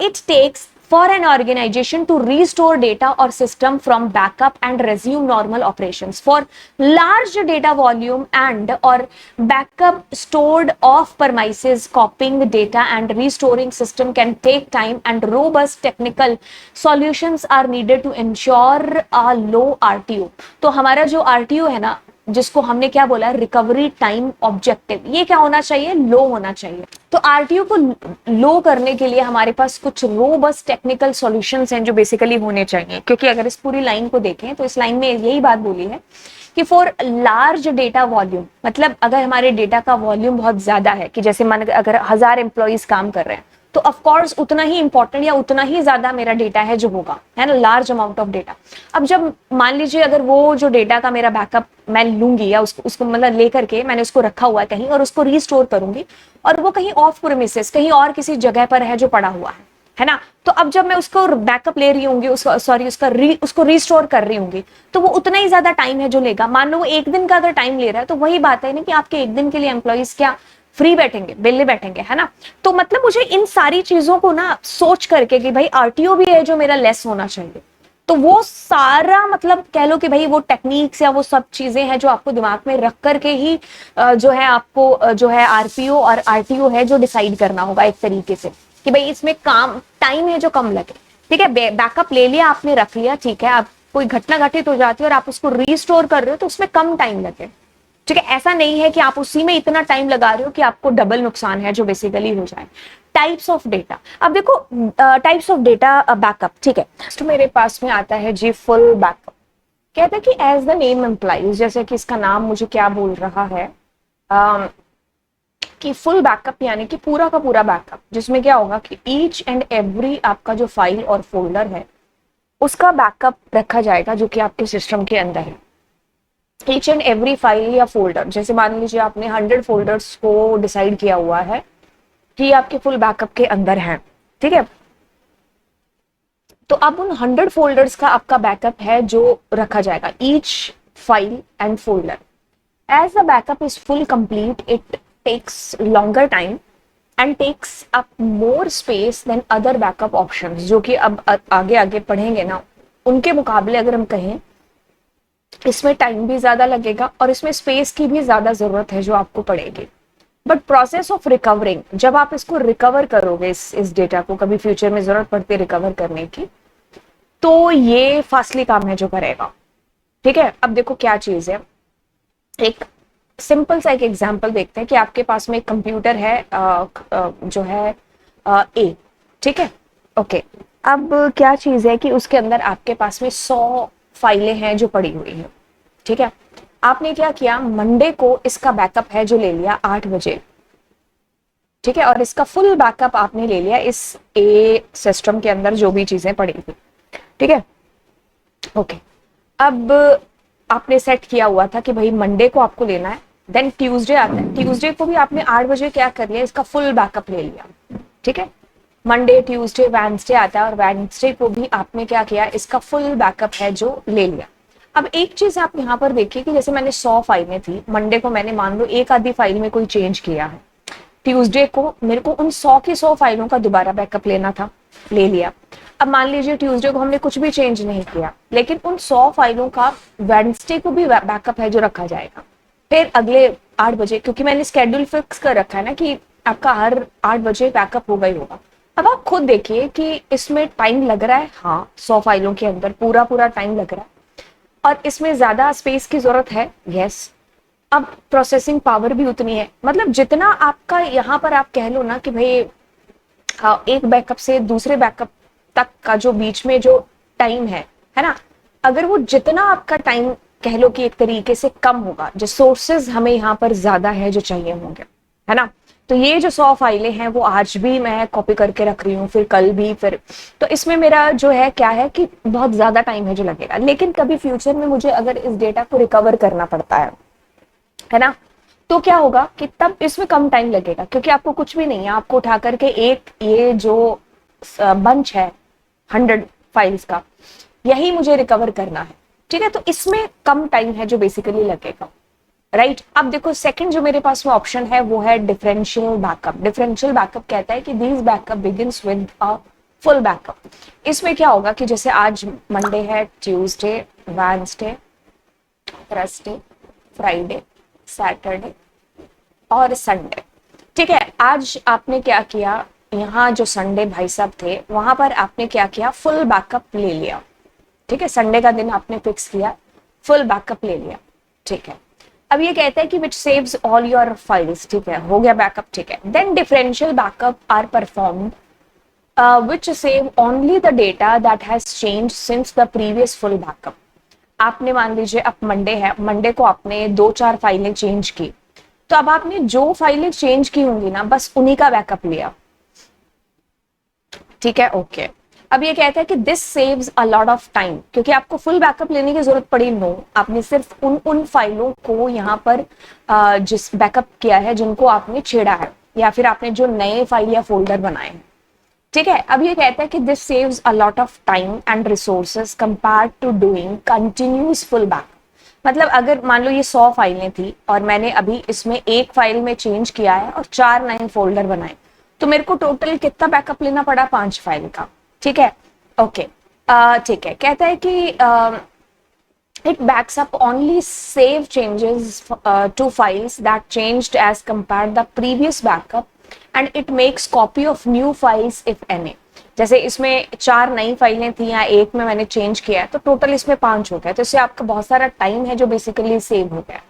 it takes for an organization to restore data or system from backup and resume normal operations. For large data volume and or backup stored off premises, copying data and restoring system can take time and robust technical solutions are needed to ensure a low RTO. तो हमारा जो RTO है ना, जिसको हमने क्या बोला, recovery time objective, ये क्या होना चाहिए, लो होना चाहिए। तो आरटीओ को लो करने के लिए हमारे पास कुछ रोबस्ट टेक्निकल सॉल्यूशंस हैं जो बेसिकली होने चाहिए, क्योंकि अगर इस पूरी लाइन को देखें तो इस लाइन में यही बात बोली है कि फॉर लार्ज डेटा वॉल्यूम, मतलब अगर हमारे डेटा का वॉल्यूम बहुत ज्यादा है, कि जैसे मान अगर 1000 एम्प्लॉइज काम कर रहे हैं तो ऑफ कोर्स उतना ही इंपॉर्टेंट या उतना ही ज्यादा मेरा डेटा है जो होगा, है ना, लार्ज अमाउंट ऑफ डेटा। अब जब मान लीजिए अगर वो जो डेटा का मेरा बैकअप मैं लूंगी या उसको मतलब लेकर के मैंने उसको रखा हुआ है कहीं और उसको रीस्टोर करूंगी और वो कहीं ऑफ प्रेमिसेस कहीं और किसी जगह पर है जो पड़ा हुआ है ना, तो अब जब मैं उसको बैकअप ले रही होंगी उसको रीस्टोर कर रही होंगी तो वो उतना ही ज्यादा टाइम है जो लेगा। मान लो वो एक दिन का अगर टाइम ले रहा है तो वही बात है ना कि आपके एक दिन के लिए एम्प्लॉइज क्या फ्री बैठेंगे, बेले बैठेंगे, है ना। तो मतलब मुझे इन सारी चीजों को ना सोच करके कि भाई आरटीओ भी है जो मेरा लेस होना चाहिए, तो वो सारा मतलब कह लो कि भाई वो टेक्निक्स या वो सब चीजें हैं जो आपको दिमाग में रख करके ही जो है आपको जो है आरपीओ और आरटीओ है जो डिसाइड करना होगा एक तरीके से कि भाई इसमें काम टाइम है जो कम लगे। ठीक है, बैकअप ले लिया आपने, रख लिया, ठीक है, आप कोई घटना घटित हो जाती है और आप उसको रीस्टोर कर रहे हो तो उसमें कम टाइम लगे। ठीक है, ऐसा नहीं है कि आप उसी में इतना टाइम लगा रहे हो कि आपको डबल नुकसान है जो बेसिकली हो जाए। टाइप्स ऑफ डेटा, अब देखो टाइप्स ऑफ डेटा बैकअप। ठीक है, तो मेरे पास में आता है जी फुल बैकअप। कहता है कि एज द नेम एम्प्लाइज, जैसे कि इसका नाम मुझे क्या बोल रहा है कि फुल बैकअप यानी कि पूरा का पूरा बैकअप, जिसमें क्या होगा कि ईच एंड एवरी आपका जो फाइल और फोल्डर है उसका बैकअप रखा जाएगा जो कि आपके सिस्टम के अंदर है। ईच एंड एवरी फाइल या फोल्डर, जैसे मान लीजिए आपने 100 फोल्डर्स को डिसाइड किया हुआ है कि आपके फुल बैकअप के अंदर है। ठीक है, तो अब उन 100 फोल्डर्स का आपका बैकअप है जो रखा जाएगा, each file and folder. As the backup is full complete it takes longer time and takes up more space than other backup options, जो कि अब आगे आगे पढ़ेंगे ना उनके मुकाबले अगर हम कहें इसमें टाइम भी ज्यादा लगेगा और इसमें स्पेस की भी ज्यादा जरूरत है जो आपको पड़ेगी। बट प्रोसेस ऑफ रिकवरिंग, जब आप इसको रिकवर करोगे इस डेटा को, कभी फ्यूचर में जरूरत पड़ती है रिकवर करने की, तो ये फास्टली काम है जो करेगा। ठीक है, अब देखो क्या चीज है, एक सिंपल सा एक एग्जांपल देखते हैं कि आपके पास में एक कंप्यूटर है जो है ए। ठीक है, ओके, अब क्या चीज है कि उसके अंदर आपके पास में 100 फाइलें हैं जो पड़ी हुई हैं। ठीक है, आपने क्या किया, मंडे को इसका बैकअप है जो ले लिया 8 बजे। ठीक है, और इसका फुल बैकअप आपने ले लिया इस ए सिस्टम के अंदर जो भी चीजें पड़ी थी। ठीक है, ओके, अब आपने सेट किया हुआ था कि भाई मंडे को आपको लेना है, देन ट्यूसडे आता है, ट्यूसडे को भी आपने 8 बजे क्या कर लिया, इसका फुल बैकअप ले लिया। ठीक है, मंडे ट्यूसडे वेडनेसडे आता है और वेडनेसडे को भी आपने क्या किया, इसका फुल बैकअप है जो ले लिया। अब एक चीज आप यहाँ पर देखिए कि जैसे मैंने 100 फाइलें थी, मंडे को मैंने मान लो एक आधी फाइल में कोई चेंज किया है, ट्यूसडे को मेरे को उन 100 की 100 फाइलों का दोबारा बैकअप लेना था, ले लिया। अब मान लीजिए ट्यूसडे को हमने कुछ भी चेंज नहीं किया, लेकिन उन 100 फाइलों का वेडनेसडे को भी बैकअप है जो रखा जाएगा। फिर अगले 8 बजे, क्योंकि मैंने स्केड्यूल फिक्स कर रखा है ना कि आपका हर 8 बजे बैकअप होगा ही होगा। अब आप खुद देखिए कि इसमें टाइम लग रहा है, हाँ 100 फाइलों के अंदर पूरा पूरा टाइम लग रहा है और इसमें ज्यादा स्पेस की जरूरत है, यस। अब प्रोसेसिंग पावर भी उतनी है, मतलब जितना आपका यहाँ पर आप कह लो ना कि भाई एक बैकअप से दूसरे बैकअप तक का जो बीच में जो टाइम है ना, अगर वो जितना आपका टाइम कह लो कि एक तरीके से कम होगा, जो सोर्सेज हमें यहाँ पर ज्यादा है जो चाहिए होंगे, है ना। तो ये जो 100 फाइलें हैं वो आज भी मैं कॉपी करके रख रही हूँ, फिर कल भी, फिर तो इसमें मेरा जो है क्या है कि बहुत ज्यादा टाइम है जो लगेगा। लेकिन कभी फ्यूचर में मुझे अगर इस डेटा को रिकवर करना पड़ता है ना, तो क्या होगा कि तब इसमें कम टाइम लगेगा, क्योंकि आपको कुछ भी नहीं है, आपको उठा करके एक ये जो बंच है 100 फाइल्स का, यही मुझे रिकवर करना है। ठीक है, तो इसमें कम टाइम है जो बेसिकली लगेगा, राइट। अब देखो सेकंड जो मेरे पास में ऑप्शन है वो है डिफरेंशियल बैकअप। डिफरेंशियल बैकअप कहता है कि this backup begins with a full backup. इसमें क्या होगा कि जैसे आज मंडे है, Tuesday, Wednesday, Thursday, Friday, Saturday और संडे। ठीक है, आज आपने क्या किया, यहाँ जो संडे भाई साहब थे वहां पर आपने क्या किया, फुल बैकअप ले लिया। ठीक है, संडे का दिन आपने फिक्स किया, फुल बैकअप ले लिया। ठीक है, अब ये कहता है कि which saves all your files. ठीक है, हो गया बैकअप। ठीक है, then differential backup are performed which save only the data that has change since the previous full backup. आपने मान लीजिए अब मंडे है, मंडे को आपने 2-4 फाइलें चेंज की, तो अब आपने जो फाइलें चेंज की होंगी ना बस उन्हीं का बैकअप लिया। ठीक है, ओके। अब ये कहता है कि this saves a lot of time, क्योंकि आपको फुल बैकअप लेने की जरूरत पड़ी नो, आपने सिर्फ उन फाइलों को यहाँ पर जिस बैकअप किया है जिनको आपने छेड़ा है, या फिर आपने जो नए फाइल या फोल्डर बनाए हैं। ठीक है, अब ये कहता है कि this saves a lot of time and resources compared to doing continuous full backup. मतलब अगर मान लो ये 100 फाइलें थी और मैंने अभी इसमें एक फाइल में चेंज किया है और 4 नए फोल्डर बनाए, तो मेरे को टोटल कितना बैकअप लेना पड़ा, 5 फाइल का। ठीक है, ओके। ठीक है, कहता है कि it backs up only save changes to files that changed as compared the previous backup and it makes copy of new files if any। जैसे इसमें 4 नई फाइलें थी या एक में मैंने चेंज किया तो टोटल इसमें 5 हो गया, तो इससे आपका बहुत सारा टाइम है जो बेसिकली सेव हो गया।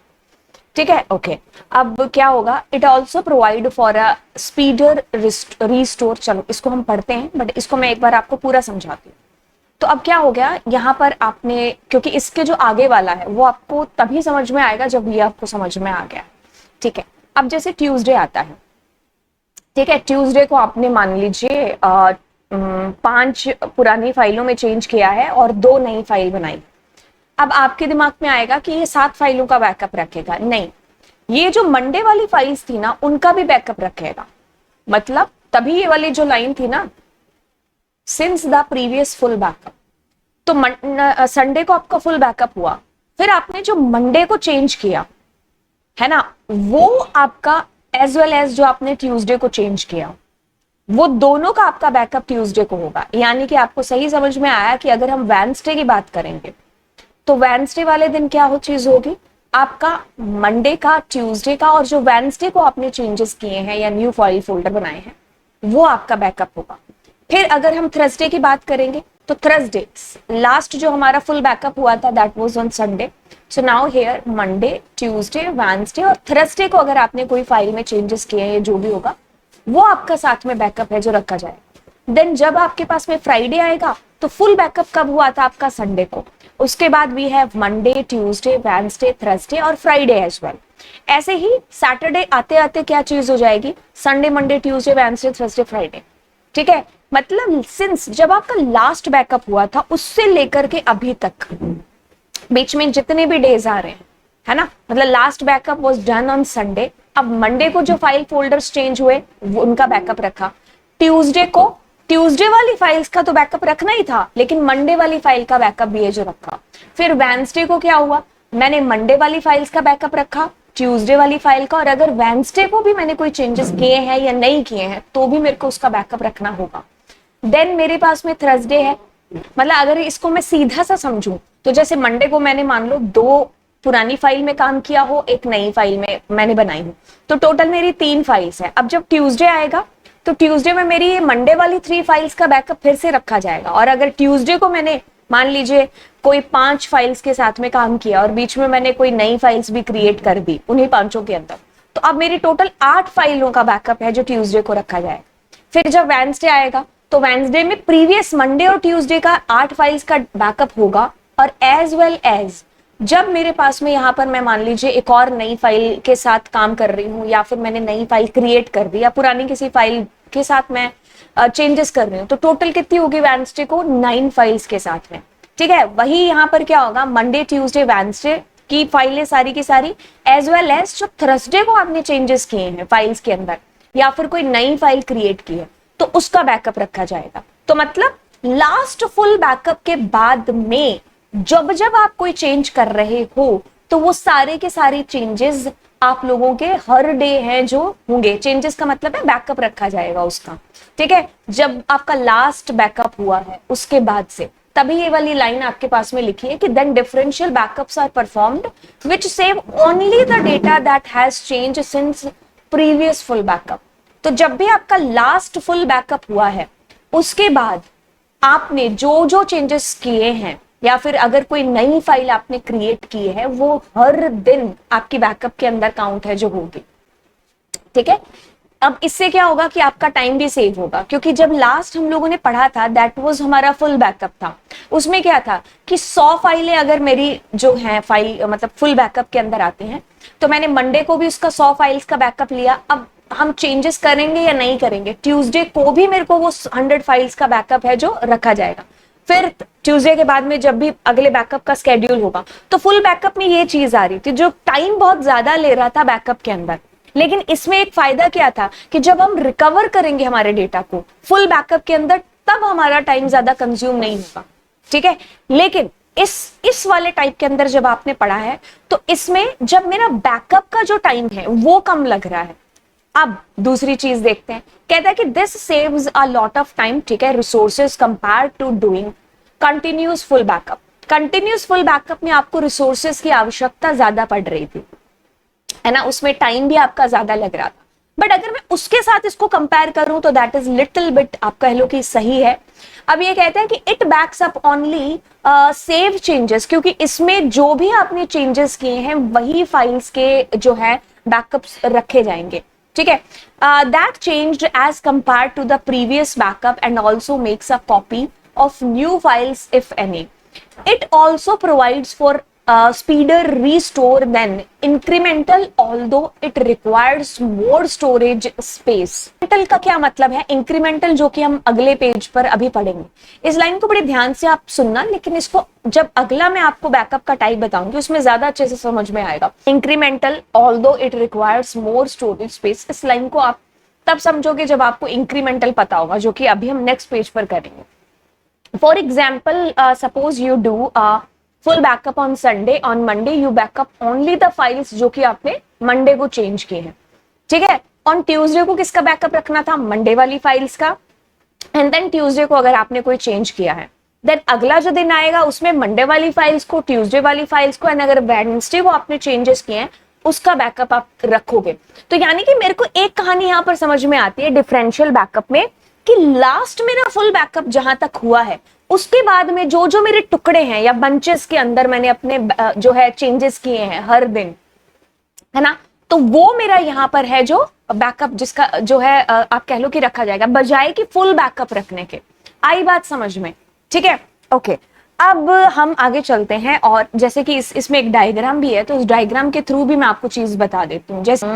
ठीक है, ओके। अब क्या होगा, it also provide for a speeder restore. चलो इसको हम पढ़ते हैं, बट इसको मैं एक बार आपको पूरा समझाती हूँ। तो अब क्या हो गया यहाँ पर आपने, क्योंकि इसके जो आगे वाला है वो आपको तभी समझ में आएगा जब ये आपको समझ में आ गया। ठीक है, अब जैसे ट्यूसडे आता है, ठीक है, ट्यूसडे को आपने मान लीजिए 5 पुरानी फाइलों में चेंज किया है और 2 नई फाइल बनाई। अब आपके दिमाग में आएगा कि ये 7 फाइलों का बैकअप रखेगा, नहीं, ये जो मंडे वाली फाइल्स थी ना उनका भी बैकअप रखेगा। मतलब तभी ये वाली जो लाइन थी ना, since the previous full backup, तो संडे को आपका फुल बैकअप हुआ, फिर आपने जो मंडे को चेंज किया है ना, वो आपका एज वेल एज जो आपने ट्यूसडे को चेंज किया, वो दोनों का आपका बैकअप ट्यूसडे को होगा। यानी कि आपको सही समझ में आया कि अगर हम वेडनेसडे की बात करेंगे तो वेडनेसडे वाले दिन क्या हो चीज होगी, आपका मंडे का, ट्यूसडे का, और जो वेडनेसडे को आपने चेंजेस किए हैं या न्यू फाइल फोल्डर बनाए हैं वो आपका बैकअप होगा। फिर अगर हम थर्सडे की बात करेंगे तो थर्सडे लास्ट जो हमारा फुल बैकअप हुआ था that was on Sunday. So now here Monday, Tuesday, Wednesday और थर्सडे को अगर आपने कोई फाइल में चेंजेस किए हैं, जो भी होगा वो आपका साथ में बैकअप है जो रखा जाएगा। देन जब आपके पास में फ्राइडे आएगा तो फुल बैकअप कब हुआ था आपका, संडे को। उसके बाद we have Monday, Tuesday, Wednesday, Thursday और फ्राइडे एज वेल। ऐसे ही सैटरडे आते आते क्या चीज हो जाएगी, Sunday, Monday, Tuesday, Wednesday, Thursday, Friday. ठीक है, मतलब सिंस जब आपका लास्ट बैकअप हुआ था उससे लेकर के अभी तक बीच में जितने भी डेज आ रहे हैं, है ना, मतलब last backup was done on Sunday. अब मंडे को जो फाइल फोल्डर्स चेंज हुए वो उनका बैकअप रखा, ट्यूसडे को ट्यूसडे वाली फाइल्स का तो बैकअप रखना ही था, लेकिन मंडे वाली फाइल का बैकअप भी है जो रखा। फिर वेडनेसडे को क्या हुआ, मैंने मंडे वाली फाइल्स का बैकअप रखा, ट्यूसडे वाली फाइल का, और अगर वेडनेसडे को भी मैंने कोई चेंजेस किए हैं या नहीं किए हैं तो भी मेरे को उसका बैकअप रखना होगा। देन मेरे पास में थर्सडे है, मतलब अगर इसको मैं सीधा सा समझूं तो जैसे मंडे को मैंने मान लो 2 पुरानी फाइल में काम किया हो, एक नई फाइल में मैंने बनाई हो, तो टोटल मेरी 3 फाइल्स है। अब जब ट्यूसडे आएगा तो ट्यूसडे में मेरी ये मंडे वाली 3 फाइल्स का बैकअप फिर से रखा जाएगा। और अगर ट्यूसडे को मैंने मान लीजिए कोई 5 फाइल्स के साथ में काम किया और बीच में मैंने कोई नई फाइल्स भी क्रिएट कर दी उन्हीं 5 के अंदर, तो अब मेरी टोटल 8 फाइलों का बैकअप है जो ट्यूसडे को रखा जाएगा। फिर जब वेडनेसडे आएगा तो वेडनेसडे में प्रीवियस मंडे और ट्यूसडे का 8 फाइल्स का बैकअप होगा। और एज वेल एज जब मेरे पास में यहाँ पर मैं मान लीजिए एक और नई फाइल के साथ काम कर रही हूँ, या फिर मैंने नई फाइल क्रिएट कर दी या पुरानी किसी फाइल के साथ मैं चेंजेस कर रही हूँ, तो टोटल कितनी होगी वेडनेसडे को, 9 फाइल्स के साथ में। ठीक है, वही यहाँ पर क्या होगा, मंडे, ट्यूसडे, वेडनेसडे की फाइलें सारी की सारी, एज वेल एज जो थर्सडे को आपने चेंजेस किए हैं फाइल्स के अंदर या फिर कोई नई फाइल क्रिएट की है तो उसका बैकअप रखा जाएगा। तो मतलब लास्ट फुल बैकअप के बाद में जब जब आप कोई चेंज कर रहे हो तो वो सारे के सारे चेंजेस आप लोगों के हर डे हैं जो होंगे। चेंजेस का मतलब है बैकअप रखा जाएगा उसका। ठीक है, जब आपका लास्ट बैकअप हुआ है उसके बाद से, तभी ये वाली लाइन आपके पास में लिखी है कि then differential backups are performed which save only the data that has change since previous full backup. तो जब भी आपका लास्ट फुल बैकअप हुआ है उसके बाद आपने जो जो चेंजेस किए हैं या फिर अगर कोई नई फाइल आपने क्रिएट की है वो हर दिन आपकी बैकअप के अंदर काउंट है जो होगी। ठीक है, अब इससे क्या होगा कि आपका टाइम भी सेव होगा, क्योंकि जब लास्ट हम लोगों ने पढ़ा था दैट वाज हमारा फुल बैकअप था, उसमें क्या था कि 100 फाइलें अगर मेरी जो है फाइल मतलब फुल बैकअप के अंदर आती हैं तो मैंने मंडे को भी उसका 100 फाइल्स का बैकअप लिया। अब हम चेंजेस करेंगे या नहीं करेंगे, ट्यूसडे को भी मेरे को वो 100 फाइल्स का बैकअप है जो रखा जाएगा। फिर ट्यूसडे के बाद में जब भी अगले बैकअप का स्केड्यूल होगा, तो फुल बैकअप में ये चीज आ रही थी, जो टाइम बहुत ज्यादा ले रहा था बैकअप के अंदर। लेकिन इसमें एक फायदा क्या था कि जब हम रिकवर करेंगे हमारे डेटा को फुल बैकअप के अंदर, तब हमारा टाइम ज्यादा कंज्यूम नहीं होगा, ठीक है। लेकिन इस वाले टाइप के अंदर जब आपने पढ़ा है, तो इसमें जब मेरा बैकअप का जो टाइम है वो कम लग रहा है। अब दूसरी चीज देखते हैं, कहता है कि this saves a lot of time, ठीक है, resources compare to doing continuous full backup. Continuous full backup में आपको रिसोर्सेज की आवश्यकता ज्यादा पड़ रही थी, है ना, उसमें टाइम भी आपका ज्यादा लग रहा था। बट अगर मैं उसके साथ इसको कंपेयर करूं तो दैट इज लिटिल बिट, आप कह लो कि सही है। अब ये कहते हैं कि it backs up only save changes, क्योंकि इसमें जो भी आपने चेंजेस किए हैं वही फाइल्स के जो है बैकअप्स रखे जाएंगे, ठीक है। That changed as compare to the previous backup and also makes a copy of new files if any. It also provides for speeder restore than incremental, although it requires more storage space. Incremental का क्या मतलब है? Incremental जो कि हम अगले page पर अभी पढ़ेंगे। इस लाइन को बड़े ध्यान से आप सुनना, लेकिन इसको जब अगला मैं आपको बैकअप का टाइप बताऊंगी उसमें ज्यादा अच्छे से समझ में आएगा। Incremental, although it requires more storage space, इस लाइन को आप तब समझोगे जब आपको incremental पता होगा, जो कि अभी हम नेक्स्ट पेज पर करेंगे। For example, suppose you do a full backup on Sunday. On Monday, you backup only the files जो कि आपने Monday को change किए हैं, ठीक है। On Tuesday को किसका बैकअप रखना था? Monday वाली फाइल्स का। एंड देन Tuesday को अगर आपने कोई चेंज किया है, देन अगला जो दिन आएगा उसमें Monday वाली फाइल्स को, Tuesday वाली फाइल्स को, एंड अगर Wednesday को आपने चेंजेस किए हैं उसका बैकअप आप रखोगे। तो यानी कि मेरे को एक कहानी यहाँ पर समझ में आती है डिफरेंशियल बैकअप में, कि लास्ट मेरा फुल बैकअप जहां तक हुआ है उसके बाद में जो जो मेरे टुकड़े हैं या बंचेस के अंदर मैंने अपने जो है चेंजेस किए हैं हर दिन, है ना, तो वो मेरा यहाँ पर है जो बैकअप, जिसका जो है आप कह लो कि रखा जाएगा, बजाय कि फुल बैकअप रखने के। आई बात समझ में? ठीक है, ओके। अब हम आगे चलते हैं, और जैसे कि इसमें एक डायग्राम भी है, तो उस डायग्राम के थ्रू भी मैं आपको चीज बता देती हूँ। जैसे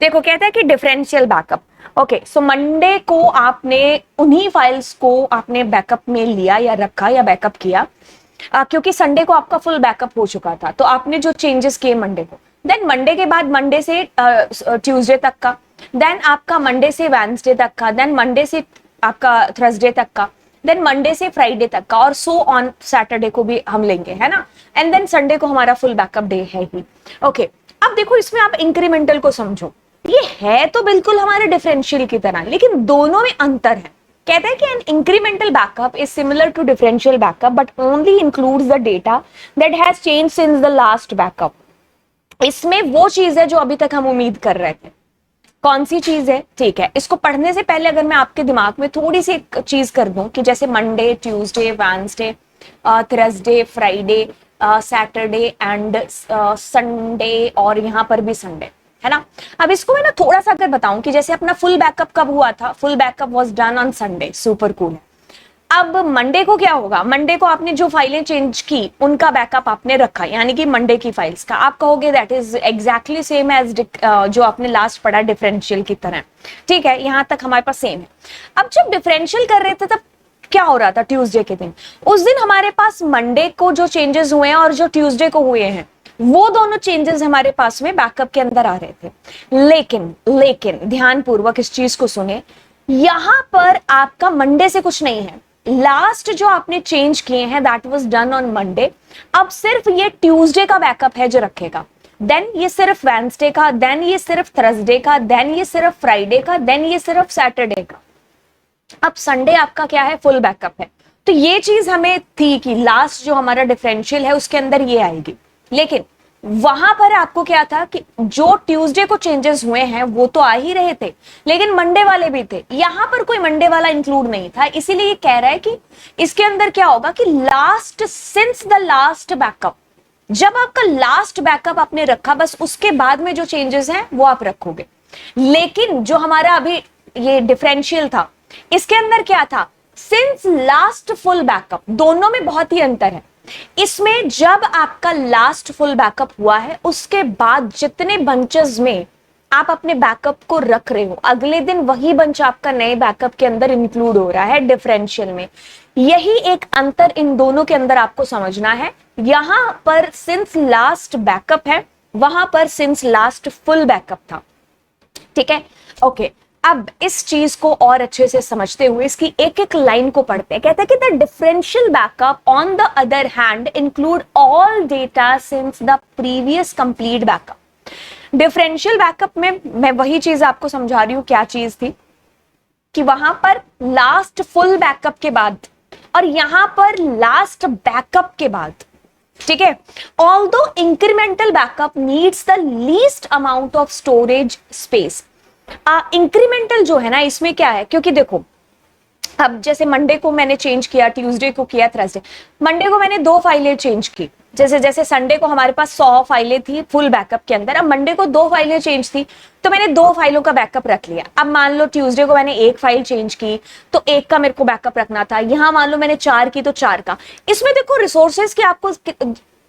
देखो, कहता है कि differential backup. Okay, so Monday को आपने उन्हीं फाइल्स को आपने बैकअप में लिया या रखा या बैकअप किया, क्योंकि संडे को आपका फुल बैकअप हो चुका था, तो आपने जो चेंजेस किए मंडे को, देन मंडे के बाद मंडे से ट्यूसडे तक का, देन आपका मंडे से वेडनेसडे तक का, देन मंडे से आपका थर्सडे तक का, देन मंडे से फ्राइडे तक का, और सो ऑन सैटरडे को भी हम लेंगे, है ना, एंड देन संडे को हमारा फुल बैकअप डे है ही। ओके, अब देखो इसमें आप इंक्रीमेंटल को समझो, ये है तो बिल्कुल हमारे डिफरेंशियल की तरह, लेकिन दोनों में अंतर है। कहता है कि an incremental backup is similar to differential backup but only includes the data that has changed since the last backup. इसमें वो चीज है जो अभी तक हम उम्मीद कर रहे थे। कौन सी चीज है? ठीक है, इसको पढ़ने से पहले अगर मैं आपके दिमाग में थोड़ी सी एक चीज कर दूं कि जैसे Monday, Tuesday, Wednesday, Thursday, Friday, Saturday and Sunday, और यहाँ पर भी संडे, है ना। अब इसको मैं ना थोड़ा सा अगर बताऊं कि जैसे अपना फुल बैकअप कब हुआ था, full backup was done on Sunday, super cool है। अब मंडे को क्या होगा? मंडे को आपने जो फाइलें चेंज की उनका बैकअप आपने रखा, यानी कि मंडे की फाइल्स का। आप कहोगे that is exactly same as जो आपने लास्ट पढ़ा डिफरेंशियल की तरह। ठीक है, यहां तक हमारे पास सेम है। अब जब डिफरेंशियल कर रहे थे तब क्या हो रहा था? ट्यूसडे के दिन, उस दिन हमारे पास मंडे को जो चेंजेस हुए हैं और जो ट्यूसडे को हुए हैं, वो दोनों चेंजेस हमारे पास में बैकअप के अंदर आ रहे थे। लेकिन ध्यान पूर्वक इस चीज को सुने, यहां पर आपका मंडे से कुछ नहीं है। लास्ट जो आपने चेंज किए हैं that was done on Monday, अब सिर्फ ये ट्यूसडे का बैकअप है जो रखेगा, देन ये सिर्फ वेडनेसडे का, देन ये सिर्फ थर्सडे का, देन ये सिर्फ फ्राइडे का, देन ये सिर्फ सैटरडे का। अब संडे आपका क्या है? फुल बैकअप है। तो ये चीज हमें थी कि लास्ट जो हमारा डिफरेंशियल है उसके अंदर ये आएगी, लेकिन वहां पर आपको क्या था कि जो ट्यूसडे को चेंजेस हुए हैं वो तो आ ही रहे थे, लेकिन मंडे वाले भी थे। यहां पर कोई मंडे वाला इंक्लूड नहीं था, इसीलिए ये कह रहा है कि इसके अंदर क्या होगा कि last, since the last backup, जब आपका लास्ट बैकअप आपने रखा, बस उसके बाद में जो चेंजेस हैं वो आप रखोगे। लेकिन जो हमारा अभी ये डिफरेंशियल था, इसके अंदर क्या था? सिंस लास्ट फुल बैकअप, दोनों में बहुत ही अंतर है। इसमें जब आपका लास्ट फुल बैकअप हुआ है उसके बाद जितने बंचेस में आप अपने बैकअप को रख रहे हो, अगले दिन वही बंच आपका नए बैकअप के अंदर इंक्लूड हो रहा है डिफरेंशियल में। यही एक अंतर इन दोनों के अंदर आपको समझना है। यहां पर सिंस लास्ट बैकअप है, वहां पर सिंस लास्ट फुल बैकअप था। ठीक है, ओके। अब इस चीज को और अच्छे से समझते हुए इसकी एक एक लाइन को पढ़ते हैं। कहते हैं कि the differential backup on the other hand include all data since the previous complete backup. Differential backup में मैं वही चीज आपको समझा रही हूं, क्या चीज थी कि वहां पर लास्ट फुल बैकअप के बाद और यहां पर लास्ट बैकअप के बाद, ठीक है, although incremental backup needs the least amount of storage space. Incremental जो है ना, इसमें क्या है, क्योंकि देखो अब जैसे मंडे को मैंने चेंज किया, ट्यूसडे को किया, थर्सडे, मंडे को मैंने 2 फाइलें चेंज की। जैसे जैसे संडे को हमारे पास 100 फाइलें थी फुल बैकअप के अंदर, अब मंडे को 2 फाइलें चेंज थी तो मैंने 2 फाइलों का बैकअप रख लिया। अब मान लो ट्यूसडे को मैंने 1 फाइल चेंज की तो 1 का मेरे को बैकअप रखना था। यहां मान लो मैंने 4 की तो 4 का। इसमें देखो रिसोर्सेज की आपको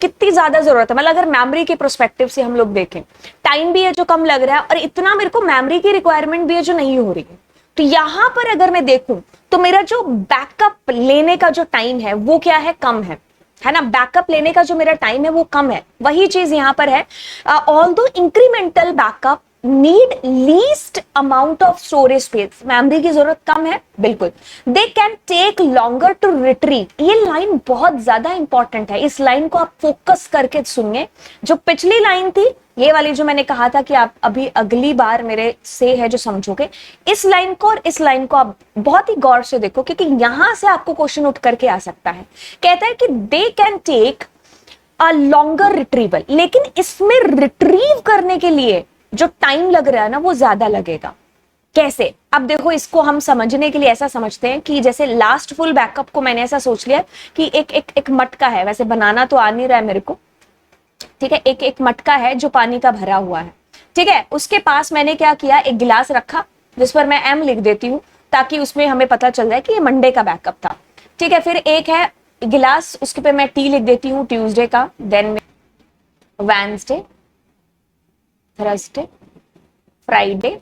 कितनी ज्यादा जरूरत है। मतलब अगर मेमोरी के प्रोस्पेक्टिव से हम लोग देखें, टाइम भी है जो कम लग रहा है और इतना मेरे को मेमोरी की रिक्वायरमेंट भी है जो नहीं हो रही है। तो यहां पर अगर मैं देखूं तो मेरा जो बैकअप लेने का जो टाइम है वो क्या है, कम है ना। बैकअप लेने का जो मेरा टाइम है वो कम है। वही चीज यहां पर है, although incremental backup need least amount of storage space. Memory की जरूरत कम है, बिल्कुल। They can take longer to retrieve. ये लाइन बहुत ज्यादा इंपॉर्टेंट है, इस लाइन को आप फोकस करके सुनिए। जो पिछली लाइन थी, ये वाली जो मैंने कहा था कि आप अभी अगली बार मेरे से है जो समझोगे, इस लाइन को और इस लाइन को आप बहुत ही गौर से देखो, क्योंकि यहां से आपको क्वेश्चन उठ करके आ सकता है। कहता है कि they can take a longer retrieval, लेकिन इसमें रिट्रीव करने के लिए जो टाइम लग रहा है ना वो ज्यादा लगेगा। कैसे, अब देखो इसको हम समझने के लिए ऐसा समझते हैं कि जैसे लास्ट फुल बैकअप को मैंने ऐसा सोच लिया कि एक मटका है, वैसे बनाना तो आ नहीं रहा है मेरे को, ठीक है, एक मटका है जो पानी का भरा हुआ है, ठीक है। उसके पास मैंने क्या किया, एक गिलास रखा जिस पर मैं एम लिख देती हूँ ताकि उसमें हमें पता चल जाए कि ये मंडे का बैकअप था, ठीक है। फिर एक है गिलास, उसके पे मैं टी लिख देती हूँ ट्यूसडे का, then Wednesday, Thursday, Friday,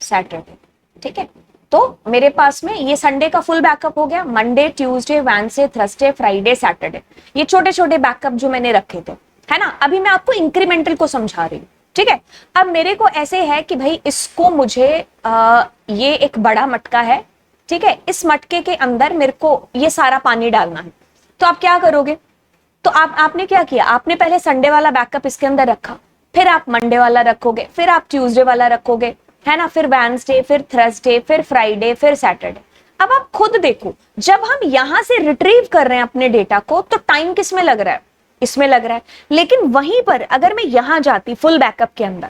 Saturday, ठीक है। तो मेरे पास में ये संडे का फुल बैकअप हो गया, Monday, Tuesday, Wednesday, Thursday, Friday, Saturday, ये छोटे छोटे बैकअप जो मैंने रखे थे, है ना। अभी मैं आपको इंक्रीमेंटल को समझा रही हूँ, ठीक है। अब मेरे को ऐसे है कि भाई इसको मुझे ये एक बड़ा मटका है, ठीक है, इस मटके के अंदर मेरे को ये सारा पानी डालना है। तो आप क्या करोगे, तो आपने क्या किया, आपने पहले संडे वाला बैकअप इसके अंदर रखा, फिर आप मंडे वाला रखोगे, फिर आप ट्यूसडे वाला रखोगे, है ना, फिर वेडनेसडे, फिर थर्सडे, फिर फ्राइडे, फिर सैटरडे। अब आप खुद देखो, जब हम यहां से रिट्रीव कर रहे हैं अपने डेटा को तो टाइम किस में लग रहा है, इसमें लग रहा है। लेकिन वहीं पर अगर मैं यहां जाती फुल बैकअप के अंदर,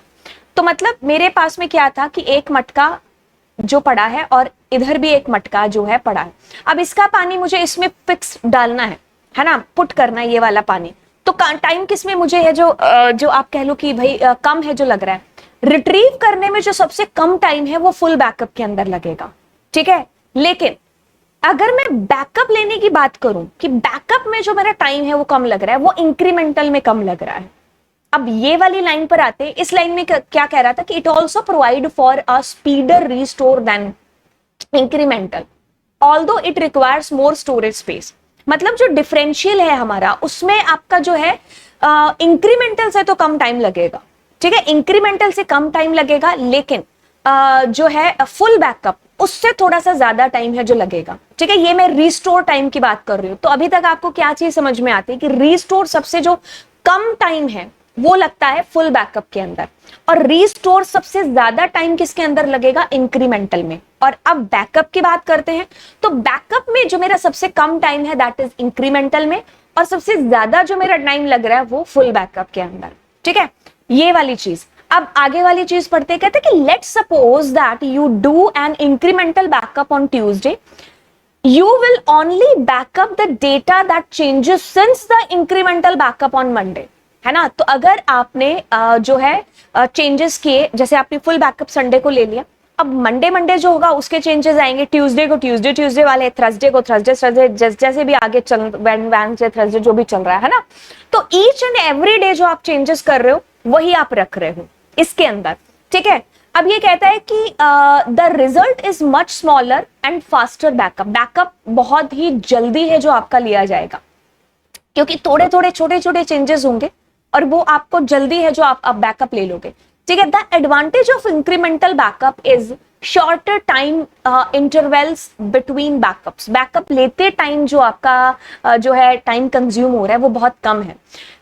तो मतलब मेरे पास में क्या था कि एक मटका जो पड़ा है और इधर भी एक मटका जो है पड़ा है। अब इसका पानी मुझे इसमें फिक्स डालना है ना, पुट करना है ये वाला पानी। तो टाइम किस में मुझे है, जो आप कह लो कि भाई कम है जो लग रहा है। रिट्रीव करने में जो सबसे कम टाइम है वो फुल बैकअप के अंदर लगेगा, ठीक है। लेकिन अगर मैं बैकअप लेने की बात करूं कि बैकअप में जो मेरा टाइम है वो कम लग रहा है, वो इंक्रीमेंटल में कम लग रहा है। अब ये वाली लाइन पर आते हैं, इस लाइन में क्या कह रहा था कि it also provide for a speeder restore then incremental although it requires more storage space. मतलब जो डिफरेंशियल है हमारा, उसमें आपका जो है इंक्रीमेंटल से तो कम टाइम लगेगा, ठीक है, इंक्रीमेंटल से कम टाइम लगेगा। लेकिन जो है फुल बैकअप उससे थोड़ा सा ज्यादा टाइम है जो लगेगा, ठीक है। ये मैं रीस्टोर टाइम की बात कर रही हूं। तो अभी तक आपको क्या चीज समझ में आती है कि रीस्टोर सबसे जो कम टाइम है वो लगता है फुल बैकअप के अंदर, और रीस्टोर सबसे ज्यादा टाइम किसके अंदर लगेगा, इंक्रीमेंटल में। और अब बैकअप की बात करते हैं, तो बैकअप में जो मेरा सबसे कम टाइम है दैट इज इंक्रीमेंटल में, और सबसे ज्यादा जो मेरा टाइम लग रहा है वो फुल बैकअप के अंदर, ठीक है, ये वाली चीज। अब आगे वाली चीज पढ़ते हैं, कहते हैं कि let's suppose that you do an incremental backup on Tuesday, you will only backup the data that changes since the incremental backup on Monday, है ना। तो अगर आपने जो है चेंजेस किए, जैसे आपने फुल बैकअप संडे को ले लिया, अब मंडे जो होगा उसके चेंजेस आएंगे, ट्यूसडे को ट्यूसडे वाले, थर्सडे को थर्सडे, जैसे भी आगे चल वेडनेसडे थर्सडे जो भी चल रहा है ना। तो ईच एंड एवरी डे जो आप चेंजेस कर रहे हो वही आप रख रहे हो, इसके अंदर, ठीक है। अब ये कहता है कि the result is much smaller and faster backup, backup बहुत ही जल्दी है जो आपका लिया जाएगा, क्योंकि थोड़े थोड़े छोटे छोटे चेंजेस होंगे और वो आपको जल्दी है जो आप बैकअप ले लोगे, ठीक है। The advantage of incremental backup is shorter time intervals between backups, backup लेते टाइम जो आपका जो है टाइम कंज्यूम हो रहा है वो बहुत कम है।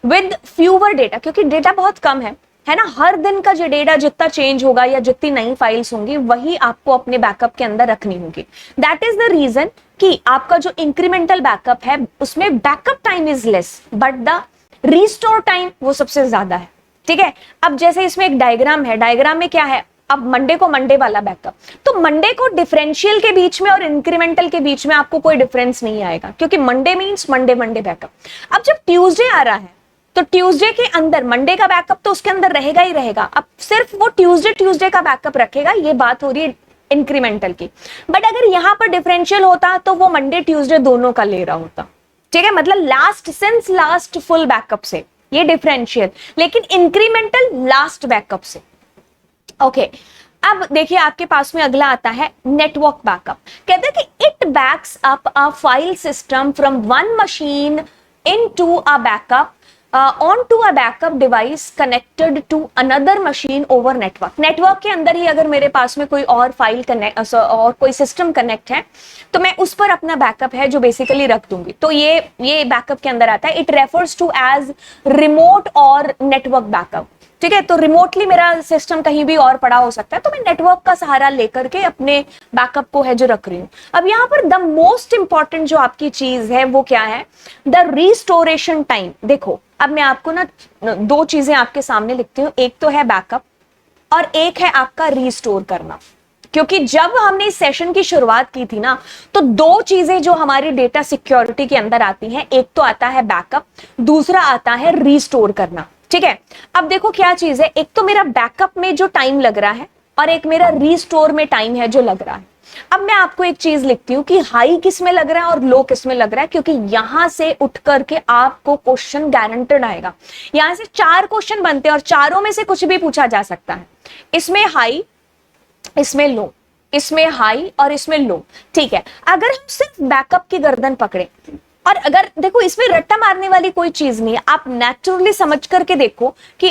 विद फ्यूवर डेटा, क्योंकि डेटा बहुत कम है ना, हर दिन का जो डेटा जितना चेंज होगा या जितनी नई फाइल्स होंगी वही आपको अपने बैकअप के अंदर रखनी होगी। दैट इज द रीजन कि आपका जो इंक्रीमेंटल बैकअप है उसमें backup time is less but the restore time वो सबसे ज्यादा है, ठीक है। अब जैसे इसमें एक डायग्राम है, डायग्राम में क्या है, अब मंडे को मंडे वाला बैकअप, तो मंडे को डिफरेंशियल के बीच में और इंक्रीमेंटल के बीच में आपको कोई डिफरेंस नहीं आएगा, क्योंकि Monday means Monday Monday backup. अब जब ट्यूसडे आ रहा है तो ट्यूसडे के अंदर मंडे का बैकअप तो उसके अंदर रहेगा ही रहेगा, अब सिर्फ वो ट्यूसडे का बैकअप रखेगा, ये बात हो रही है इंक्रीमेंटल की। बट अगर यहां पर डिफरेंशियल होता तो वो मंडे ट्यूसडे दोनों का ले रहा होता, ठीक है, मतलब लास्ट फुल बैकअप से, ये डिफरेंशियल, लेकिन इंक्रीमेंटल लास्ट बैकअप से। ओके अब देखिए आपके पास में अगला आता है नेटवर्क बैकअप। कहते हैं कि it backs up a file system from one machine into a backup onto a backup device connected to another machine over network। Network के अंदर ही अगर मेरे पास में कोई और फाइल कनेक्ट और कोई सिस्टम कनेक्ट है तो मैं उस पर अपना बैकअप है जो बेसिकली रख दूंगी, तो ये बैकअप के अंदर आता है। It refers to as remote और नेटवर्क बैकअप, ठीक है। तो रिमोटली मेरा सिस्टम कहीं भी और पड़ा हो सकता है, तो मैं नेटवर्क का सहारा लेकर के अपने बैकअप को है जो रख रही हूं। अब यहां पर द मोस्ट इंपॉर्टेंट जो आपकी चीज है वो क्या है, द रिस्टोरेशन टाइम। देखो अब मैं आपको ना दो चीजें आपके सामने लिखती हूँ, एक तो है बैकअप और एक है आपका रिस्टोर करना, क्योंकि जब हमने इस सेशन की शुरुआत की थी ना तो दो चीजें जो हमारी डेटा सिक्योरिटी के अंदर आती हैं, एक तो आता है बैकअप, दूसरा आता है रिस्टोर करना, ठीक है। अब देखो क्या चीज है, एक तो मेरा बैकअप में जो टाइम लग रहा है और एक मेरा रिस्टोर में टाइम है जो लग रहा है। अब मैं आपको एक चीज लिखती हूं कि हाई किस में लग रहा है और लो किस में लग रहा है, क्योंकि यहां से उठ करके आपको क्वेश्चन गारंटेड आएगा। यहां से 4 क्वेश्चन बनते हैं और चारों में से कुछ भी पूछा जा सकता है। इसमें हाई, इसमें लो, इसमें हाई और इसमें लो, ठीक है। अगर हम सिर्फ बैकअप की गर्दन पकड़े और अगर देखो इसमें रट्टा मारने वाली कोई चीज नहीं है, आप नेचुरली समझ करके देखो कि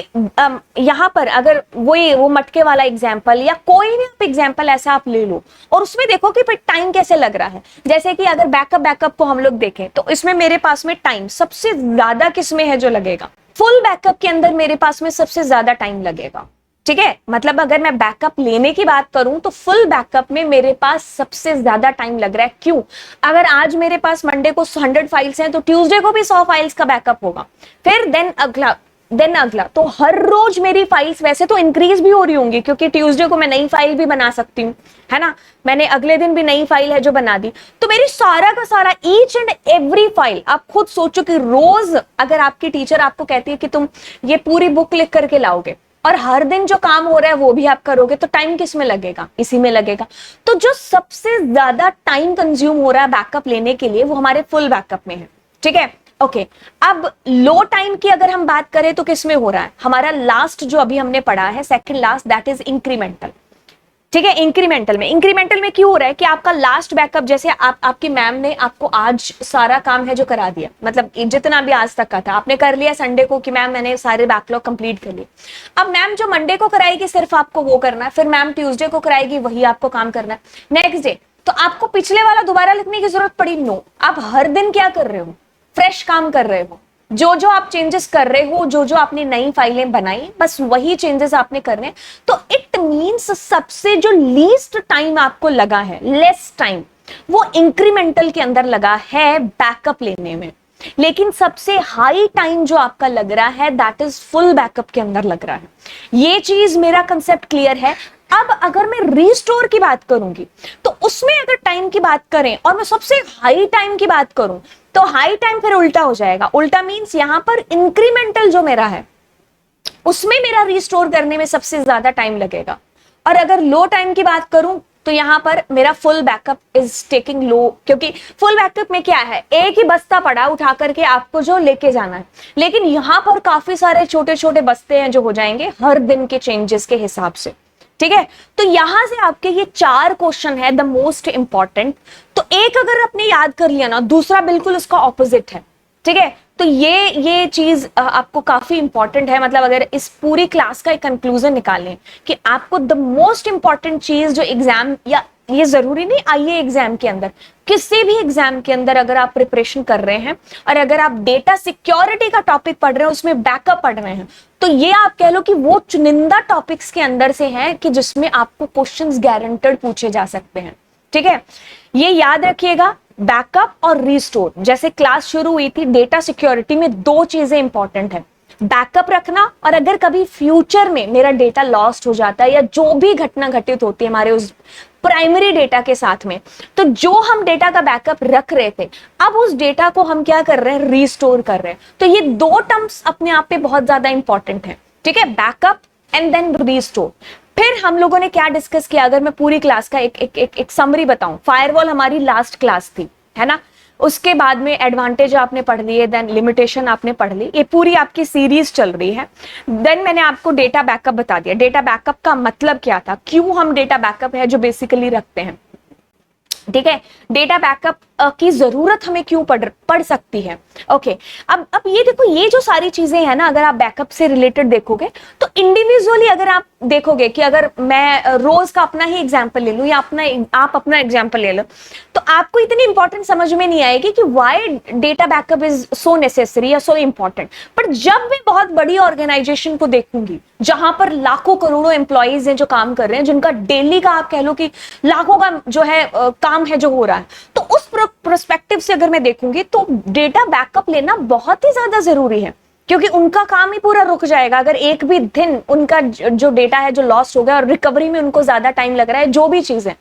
यहां पर अगर वो मटके वाला एग्जाम्पल या कोई भी आप एग्जाम्पल ऐसा आप ले लो और उसमें देखो कि फिर टाइम कैसे लग रहा है। जैसे कि अगर बैकअप को हम लोग देखें तो इसमें मेरे पास में टाइम सबसे ज्यादा किसमें है जो लगेगा, फुल बैकअप के अंदर मेरे पास में सबसे ज्यादा टाइम लगेगा, ठीक है। मतलब अगर मैं बैकअप लेने की बात करूं तो फुल बैकअप में मेरे पास सबसे ज्यादा टाइम लग रहा है। क्यों? अगर आज मेरे पास मंडे को 100 फाइल्स हैं तो ट्यूसडे को भी 100 फाइल्स का बैकअप होगा, फिर देन अगला, तो हर रोज मेरी फाइल्स वैसे तो इंक्रीज भी हो रही होंगी, क्योंकि ट्यूसडे को मैं नई फाइल भी बना सकती हूँ, है ना, मैंने अगले दिन भी नई फाइल है जो बना दी, तो मेरी सारा का सारा ईच एंड एवरी फाइल, आप खुद सोचो कि रोज अगर आपकी टीचर आपको कहती है कि तुम ये पूरी बुक लिख करके लाओगे और हर दिन जो काम हो रहा है वो भी आप करोगे, तो टाइम किस में लगेगा, इसी में लगेगा। तो जो सबसे ज्यादा टाइम कंज्यूम हो रहा है बैकअप लेने के लिए वो हमारे फुल बैकअप में है, ठीक है। ओके अब लो टाइम की अगर हम बात करें तो किस में हो रहा है, हमारा लास्ट जो अभी हमने पढ़ा है second last, that is incremental, ठीक है। इंक्रीमेंटल में क्यों हो रहा है कि आपका लास्ट बैकअप, जैसे आपकी मैम ने आपको आज सारा काम है जो करा दिया, मतलब जितना भी आज तक का था आपने कर लिया संडे को कि मैम मैंने सारे बैकलॉग कंप्लीट कर लिए। अब मैम जो मंडे को कराएगी सिर्फ आपको वो करना है, फिर मैम ट्यूसडे को कराएगी वही आपको काम करना है, नेक्स्ट डे तो आपको पिछले वाला दोबारा लिखने की जरूरत पड़ी, नो। आप हर दिन क्या कर रहे हो, फ्रेश काम कर रहे हो, जो आप चेंजेस कर रहे हो, जो आपने नई फाइलें बनाई बस वही चेंजेस आपने करने। तो इट मींस सबसे जो लीस्ट टाइम आपको लगा है, लेस टाइम, वो इंक्रीमेंटल के अंदर लगा है बैकअप लेने में, लेकिन सबसे हाई टाइम जो आपका लग रहा है दैट इज फुल बैकअप के अंदर लग रहा है। ये चीज मेरा कंसेप्ट क्लियर है। अब अगर मैं रिस्टोर की बात करूंगी तो उसमें अगर टाइम की बात करें और मैं सबसे हाई टाइम की बात करूं तो हाई टाइम फिर उल्टा हो जाएगा। उल्टा मींस यहां पर इंक्रीमेंटल जो मेरा है उसमें मेरा रिस्टोर करने में सबसे ज्यादा टाइम लगेगा, और अगर लो टाइम की बात करूं तो यहाँ पर मेरा फुल बैकअप इज टेकिंग लो, क्योंकि फुल बैकअप में क्या है, एक ही बस्ता पड़ा उठा करके आपको जो लेके जाना है, लेकिन यहाँ पर काफी सारे छोटे छोटे बस्ते हैं जो हो जाएंगे हर दिन के चेंजेस के हिसाब से। ठीक है, तो यहां से आपके ये 4 क्वेश्चन है द मोस्ट इंपॉर्टेंट। तो एक अगर आपने याद कर लिया ना, दूसरा बिल्कुल उसका ऑपोजिट है। ठीक है, तो ये चीज आपको काफी इंपॉर्टेंट है। मतलब अगर इस पूरी क्लास का एक कंक्लूजन निकालें कि आपको द मोस्ट इंपॉर्टेंट चीज जो एग्जाम, या ये जरूरी नहीं आईए एग्जाम के अंदर, किसी भी एग्जाम के अंदर अगर आप प्रिपरेशन कर रहे हैं और अगर आप डेटा सिक्योरिटी का टॉपिक पढ़ रहे हैं, उसमें बैकअप पढ़ रहे हैं, तो ये आप कह लो कि वो चुनिंदा टॉपिक्स के अंदर से है कि जिसमें आपको क्वेश्चंस गारंटेड पूछे जा सकते हैं। ठीक है, ये याद रखिएगा, बैकअप और रिस्टोर। जैसे क्लास शुरू हुई थी, डेटा सिक्योरिटी में 2 चीजें इंपॉर्टेंट है, बैकअप रखना, और अगर कभी फ्यूचर में मेरा डेटा लॉस्ट हो जाता है या जो भी घटना घटित होती है हमारे उस प्राइमरी डेटा के साथ में, तो जो हम डेटा का बैकअप रख रहे थे, अब उस डेटा को हम क्या कर रहे हैं, रिस्टोर कर रहे हैं। तो ये 2 टर्म्स अपने आप पे बहुत ज्यादा इंपॉर्टेंट है। ठीक है, बैकअप एंड देन रिस्टोर। फिर हम लोगों ने क्या डिस्कस किया, अगर मैं पूरी क्लास का एक समरी बताऊं, फायरवॉल हमारी लास्ट क्लास थी, है ना। उसके बाद में एडवांटेज आपने पढ़ लिए, देन लिमिटेशन आपने पढ़ ली, ये पूरी आपकी सीरीज चल रही है। देन मैंने आपको डेटा बैकअप बता दिया, डेटा बैकअप का मतलब क्या था, क्यों हम डेटा बैकअप है जो बेसिकली रखते हैं। ठीक है, डेटा बैकअप की जरूरत हमें क्यों पड़ सकती है। ओके, अब ये देखो, ये जो सारी चीजें हैं ना, अगर आप बैकअप से रिलेटेड देखोगे तो इंडिविजुअली अगर आप देखोगे कि अगर मैं रोज का अपना ही एग्जांपल ले लूं या आप अपना एग्जांपल ले लो, तो आपको इतनी इंपॉर्टेंट समझ में नहीं आएगी कि why data backup is so necessary या सो इंपॉर्टेंट। पर जब मैं बहुत बड़ी ऑर्गेनाइजेशन को देखूंगी जहां पर लाखों करोड़ों एम्प्लॉइज हैं जो काम कर रहे हैं, जिनका डेली का आप कह लो कि लाखों का जो है काम है जो हो रहा है, तो उस प्रोस्पेक्टिव से अगर मैं देखूंगी तो डेटा बैकअप लेना बहुत ही ज्यादा जरूरी है, क्योंकि उनका काम ही पूरा रुक जाएगा अगर एक भी दिन उनका जो डेटा है जो लॉस्ट हो गया और रिकवरी में उनको ज्यादा टाइम लग रहा है, जो भी चीजें।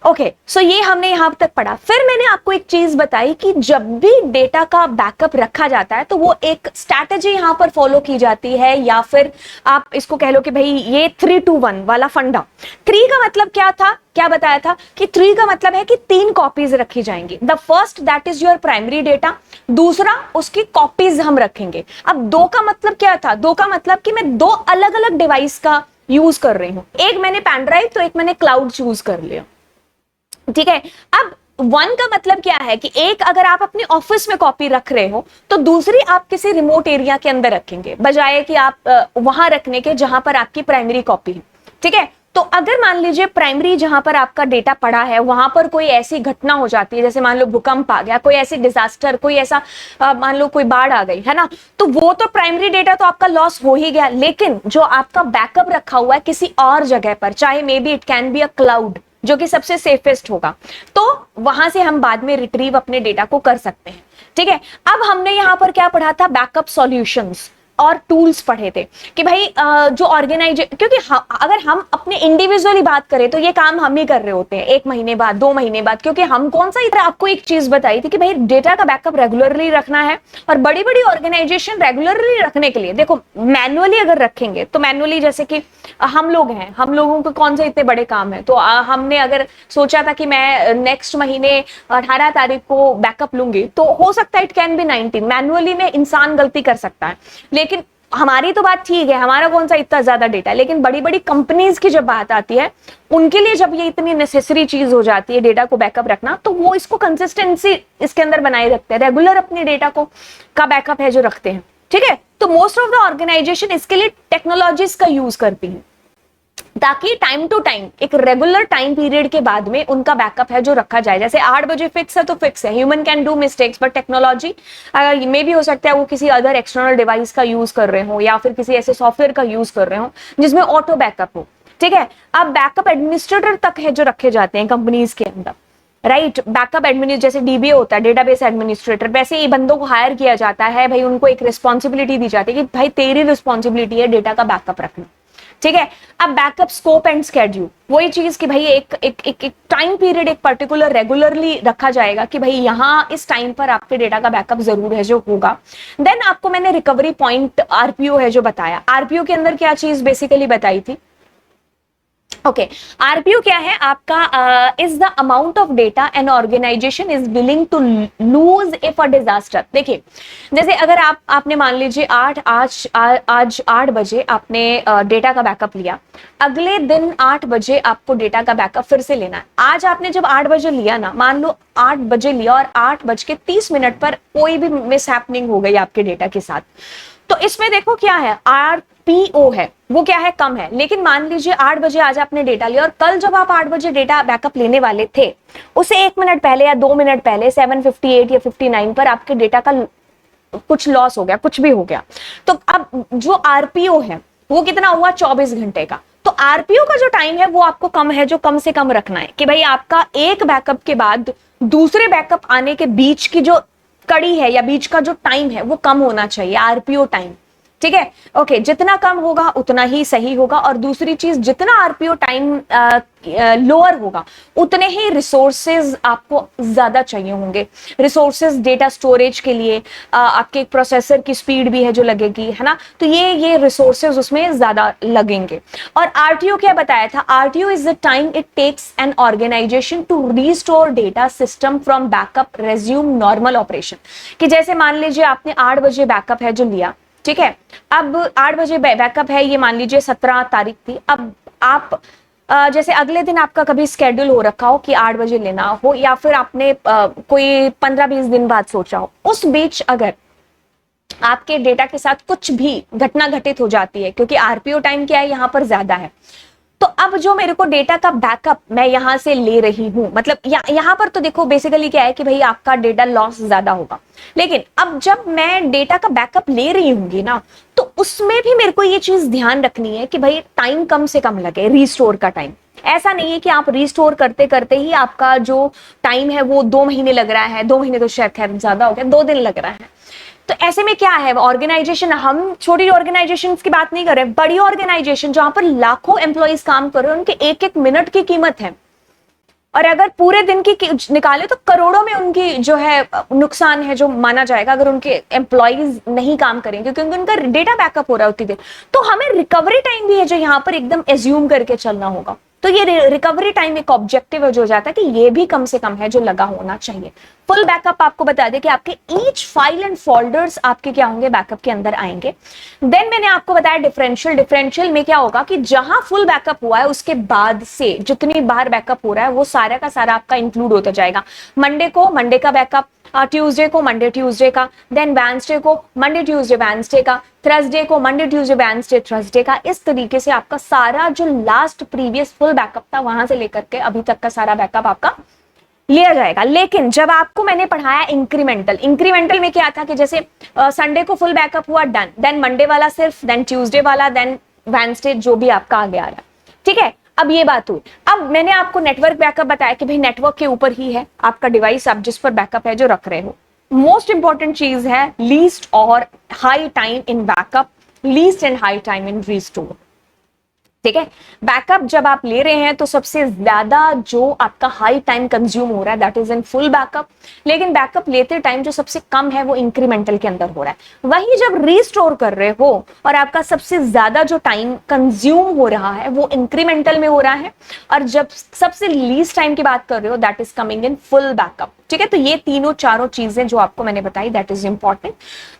ओके, सो ये हमने यहां तक पढ़ा। फिर मैंने आपको एक चीज बताई कि जब भी डेटा का बैकअप रखा जाता है तो वो एक स्ट्रैटेजी यहां पर फॉलो की जाती है, या फिर आप इसको कह लो कि भाई ये 3-2-1 वाला फंडा। 3 का मतलब क्या था, क्या बताया था कि 3 का मतलब है कि 3 कॉपीज रखी जाएंगी। The first that is your primary data, दूसरा उसकी कॉपीज हम रखेंगे। अब 2 का मतलब क्या था, 2 का मतलब कि मैं 2 अलग अलग डिवाइस का यूज कर रही हूं, एक मैंने पेन ड्राइव तो एक मैंने क्लाउड चूज कर लिया। ठीक है, अब 1 का मतलब क्या है कि एक अगर आप अपने ऑफिस में कॉपी रख रहे हो तो दूसरी आप किसी रिमोट एरिया के अंदर रखेंगे, बजाय कि आप वहां रखने के जहां पर आपकी प्राइमरी कॉपी है। ठीक है, तो अगर मान लीजिए प्राइमरी जहां पर आपका डेटा पड़ा है वहां पर कोई ऐसी घटना हो जाती है, जैसे मान लो भूकंप आ गया, कोई ऐसी डिजास्टर, कोई ऐसा मान लो कोई बाढ़ आ गई, है ना, तो वो तो प्राइमरी डेटा तो आपका लॉस हो ही गया, लेकिन जो आपका बैकअप रखा हुआ है किसी और जगह पर, चाहे may be it can be a cloud, जो कि सबसे सेफेस्ट होगा, तो वहां से हम बाद में रिट्रीव अपने डेटा को कर सकते हैं। ठीक है, अब हमने यहां पर क्या पढ़ा था, बैकअप सॉल्यूशंस और टूल्स पढ़े थे कि भाई जो ऑर्गेनाइजेशन, क्योंकि अगर हम अपने इंडिविजुअली बात करें तो ये काम हम ही कर रहे होते हैं 1 महीने बाद, 2 महीने बाद, क्योंकि हम कौन सा, इधर आपको एक चीज बताई थी कि भाई डेटा का बैकअप रेगुलरली रखना है, और बड़ी बड़ी ऑर्गेनाइजेशन रेगुलरली रखने के लिए, देखो मैनुअली अगर रखेंगे तो मैनुअली, जैसे कि हम लोग हैं, हम लोगों को कौन से इतने बड़े काम है, तो हमने अगर सोचा था कि मैं नेक्स्ट महीने 18 तारीख को बैकअप लूंगी, तो हो सकता है इट कैन बी 19, मैनुअली में इंसान गलती कर सकता है, लेकिन हमारी तो बात ठीक है, हमारा कौन सा इतना ज्यादा डेटा है, लेकिन बड़ी बड़ी कंपनीज की जब बात आती है, उनके लिए जब ये इतनी नेसेसरी चीज हो जाती है डेटा को बैकअप रखना, तो वो इसको कंसिस्टेंसी इसके अंदर बनाए रखते हैं, रेगुलर अपने डेटा को का बैकअप है जो रखते हैं। ठीक है, तो मोस्ट ऑफ द ऑर्गेनाइजेशन इसके लिए टेक्नोलॉजीज का यूज करती है, ताकि टाइम टू टाइम एक रेगुलर टाइम पीरियड के बाद में उनका बैकअप है जो रखा जाए। जैसे 8 बजे फिक्स है तो फिक्स है, human can do mistakes, but technology अगर मे भी हो सकता है वो किसी अदर एक्सटर्नल डिवाइस का यूज कर रहे हो या फिर किसी ऐसे सॉफ्टवेयर का यूज कर रहे हो जिसमें ऑटो बैकअप हो। ठीक है, अब बैकअप एडमिनिस्ट्रेटर तक है जो रखे जाते हैं कंपनीज के अंदर, राइट, बैकअप एडमिनिस्ट्रेटर, जैसे डीबीए होता है डेटाबेस एडमिनिस्ट्रेटर, वैसे ही बंदों को हायर किया जाता है, भाई उनको एक रिस्पॉन्सिबिलिटी दी जाती है कि भाई तेरी रिस्पॉन्सिबिलिटी है डेटा का बैकअप रखना। ठीक है, अब बैकअप स्कोप एंड स्केड्यूल, वही चीज कि भाई एक टाइम पीरियड, एक पर्टिकुलर रेगुलरली रखा जाएगा कि भाई यहाँ इस टाइम पर आपके डेटा का बैकअप जरूर है जो होगा। देन आपको मैंने रिकवरी पॉइंट आरपीओ है जो बताया, आरपीओ के अंदर क्या चीज बेसिकली बताई थी, ओके, आरपीयू क्या है आपका? Is the amount of data an organisation is willing to lose if a disaster. देखिए, जैसे अगर आपने मान लीजिए आज 8 बजे आपने डेटा का बैकअप लिया, अगले दिन 8 बजे आपको डेटा का बैकअप फिर से लेना है। आज आपने जब 8 बजे लिया ना, मान लो 8 बजे लिया और 8:30 पर कोई भी मिस हैपनिंग हो गई आपके डेटा के साथ, तो इसमें देखो क्या है, आरपीओ है, वो क्या है, कम है। लेकिन मान लीजिए 8 बजे आज आपने डेटा लिया और कल जब आप 8 बजे डेटा बैकअप लेने वाले थे, उसे 1 मिनट पहले या 2 मिनट पहले 7:58 या 59 पर आपके डेटा का कुछ लॉस हो गया, कुछ भी हो गया, तो अब जो आरपीओ है वो कितना हुआ, 24 घंटे का। तो आरपीओ का जो टाइम है वो आपको कम है, जो कम से कम रखना है कि भाई आपका एक बैकअप के बाद दूसरे बैकअप आने के बीच की जो कड़ी है या बीच का जो टाइम है वो कम होना चाहिए, आरपीओ टाइम। ठीक है, ओके, जितना कम होगा उतना ही सही होगा। और दूसरी चीज, जितना आरपीओ टाइम लोअर होगा उतने ही रिसोर्सेज आपको ज्यादा चाहिए होंगे। रिसोर्सेज डेटा स्टोरेज के लिए आपके प्रोसेसर की स्पीड भी है जो लगेगी, है ना, तो ये रिसोर्सेज उसमें ज्यादा लगेंगे। और आरटीओ क्या बताया था, RTO is the time it takes an organisation to restore data system from backup resume normal operation. कि जैसे मान लीजिए आपने 8 बजे बैकअप है जो लिया, ठीक है, अब 8 बजे बैकअप है, ये मान लीजिए 17 तारीख थी। अब आप जैसे अगले दिन आपका कभी स्केड्यूल हो रखा हो कि 8 बजे लेना हो, या फिर आपने कोई 15-20 दिन बाद सोचा हो, उस बीच अगर आपके डेटा के साथ कुछ भी घटना घटित हो जाती है, क्योंकि आरपीओ टाइम क्या है यहां पर ज्यादा है, तो अब जो मेरे को डेटा का बैकअप मैं यहां से ले रही हूं, मतलब यहां पर तो देखो बेसिकली क्या है कि भाई आपका डेटा लॉस ज्यादा होगा। लेकिन अब जब मैं डेटा का बैकअप ले रही हूंगी ना, तो उसमें भी मेरे को ये चीज ध्यान रखनी है कि भाई टाइम कम से कम लगे, रीस्टोर का टाइम। ऐसा नहीं है कि आप रीस्टोर करते करते ही आपका जो टाइम है वो 2 महीने लग रहा है, 2 महीने तो शायद खैर ज्यादा हो गया, 2 दिन लग रहा है। तो ऐसे में क्या है, ऑर्गेनाइजेशन, हम छोटी ऑर्गेनाइजेशन की बात नहीं कर रहे, बड़ी ऑर्गेनाइजेशन जहां पर लाखों एम्प्लॉइज काम कर रहे हैं, उनके एक एक मिनट की कीमत है, और अगर पूरे दिन की निकाले तो करोड़ों में उनकी जो है नुकसान है जो माना जाएगा अगर उनके एम्प्लॉइज नहीं काम करेंगे, क्योंकि उनका डेटा बैकअप हो रहा है उतनी देर। तो हमें रिकवरी टाइम भी है जो यहाँ पर एकदम एज्यूम करके चलना होगा। तो ये रिकवरी टाइम एक ऑब्जेक्टिव है जो हो जाता है कि ये भी कम से कम है जो लगा होना चाहिए। फुल बैकअप आपको बता दें कि आपके ईच फाइल एंड फोल्डर्स आपके क्या होंगे, बैकअप के अंदर आएंगे। देन मैंने आपको बताया डिफरेंशियल में क्या होगा कि जहां फुल बैकअप हुआ है उसके बाद से जितनी बार बैकअप हो रहा है वो सारा का सारा आपका इंक्लूड होता जाएगा। मंडे को मंडे का बैकअप, ट्यूसडे को मंडे ट्यूसडे का, देन वेडनेसडे को मंडे ट्यूसडे वेडनेसडे का, थर्सडे को मंडे ट्यूसडे वेडनेसडे थर्सडे का। इस तरीके से आपका सारा जो लास्ट प्रीवियस फुल बैकअप था वहां से लेकर के अभी तक का सारा बैकअप आपका लिया जाएगा। लेकिन जब आपको मैंने पढ़ाया इंक्रीमेंटल में क्या था कि जैसे संडे को फुल बैकअप हुआ, डन, देन मंडे वाला सिर्फ, देन ट्यूसडे वाला, देन वेडनेसडे जो भी आपका आगे आ रहा है, ठीक है। अब ये बात हुई। अब मैंने आपको नेटवर्क बैकअप बताया कि भाई नेटवर्क के ऊपर ही है आपका डिवाइस, आप जिस पर बैकअप है जो रख रहे हो। मोस्ट इंपॉर्टेंट चीज है लीस्ट और high time in backup, least and high time in restore, ठीक है। बैकअप जब आप ले रहे हैं तो सबसे ज्यादा जो आपका हाई टाइम कंज्यूम हो रहा है that is in full backup, लेकिन बैकअप लेते टाइम जो सबसे कम है वो इंक्रीमेंटल के अंदर हो रहा है। वहीं जब रीस्टोर कर रहे हो और आपका सबसे ज्यादा जो टाइम कंज्यूम हो रहा है वो इंक्रीमेंटल में हो रहा है, और जब सबसे लीस्ट टाइम की बात कर रहे हो that is coming in full backup, ठीक है। तो ये तीनों चारों चीजें जो आपको मैंने बताई दैट इज इंपॉर्टेंट।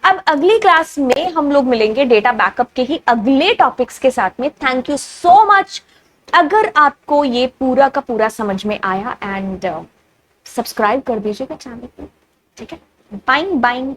अब अगली क्लास में हम लोग मिलेंगे डेटा बैकअप के ही अगले टॉपिक्स के साथ में। Thank you so much. अगर आपको ये पूरा का पूरा समझ में आया एंड सब्सक्राइब कर दीजिएगा चैनल को, ठीक है। Buying buying.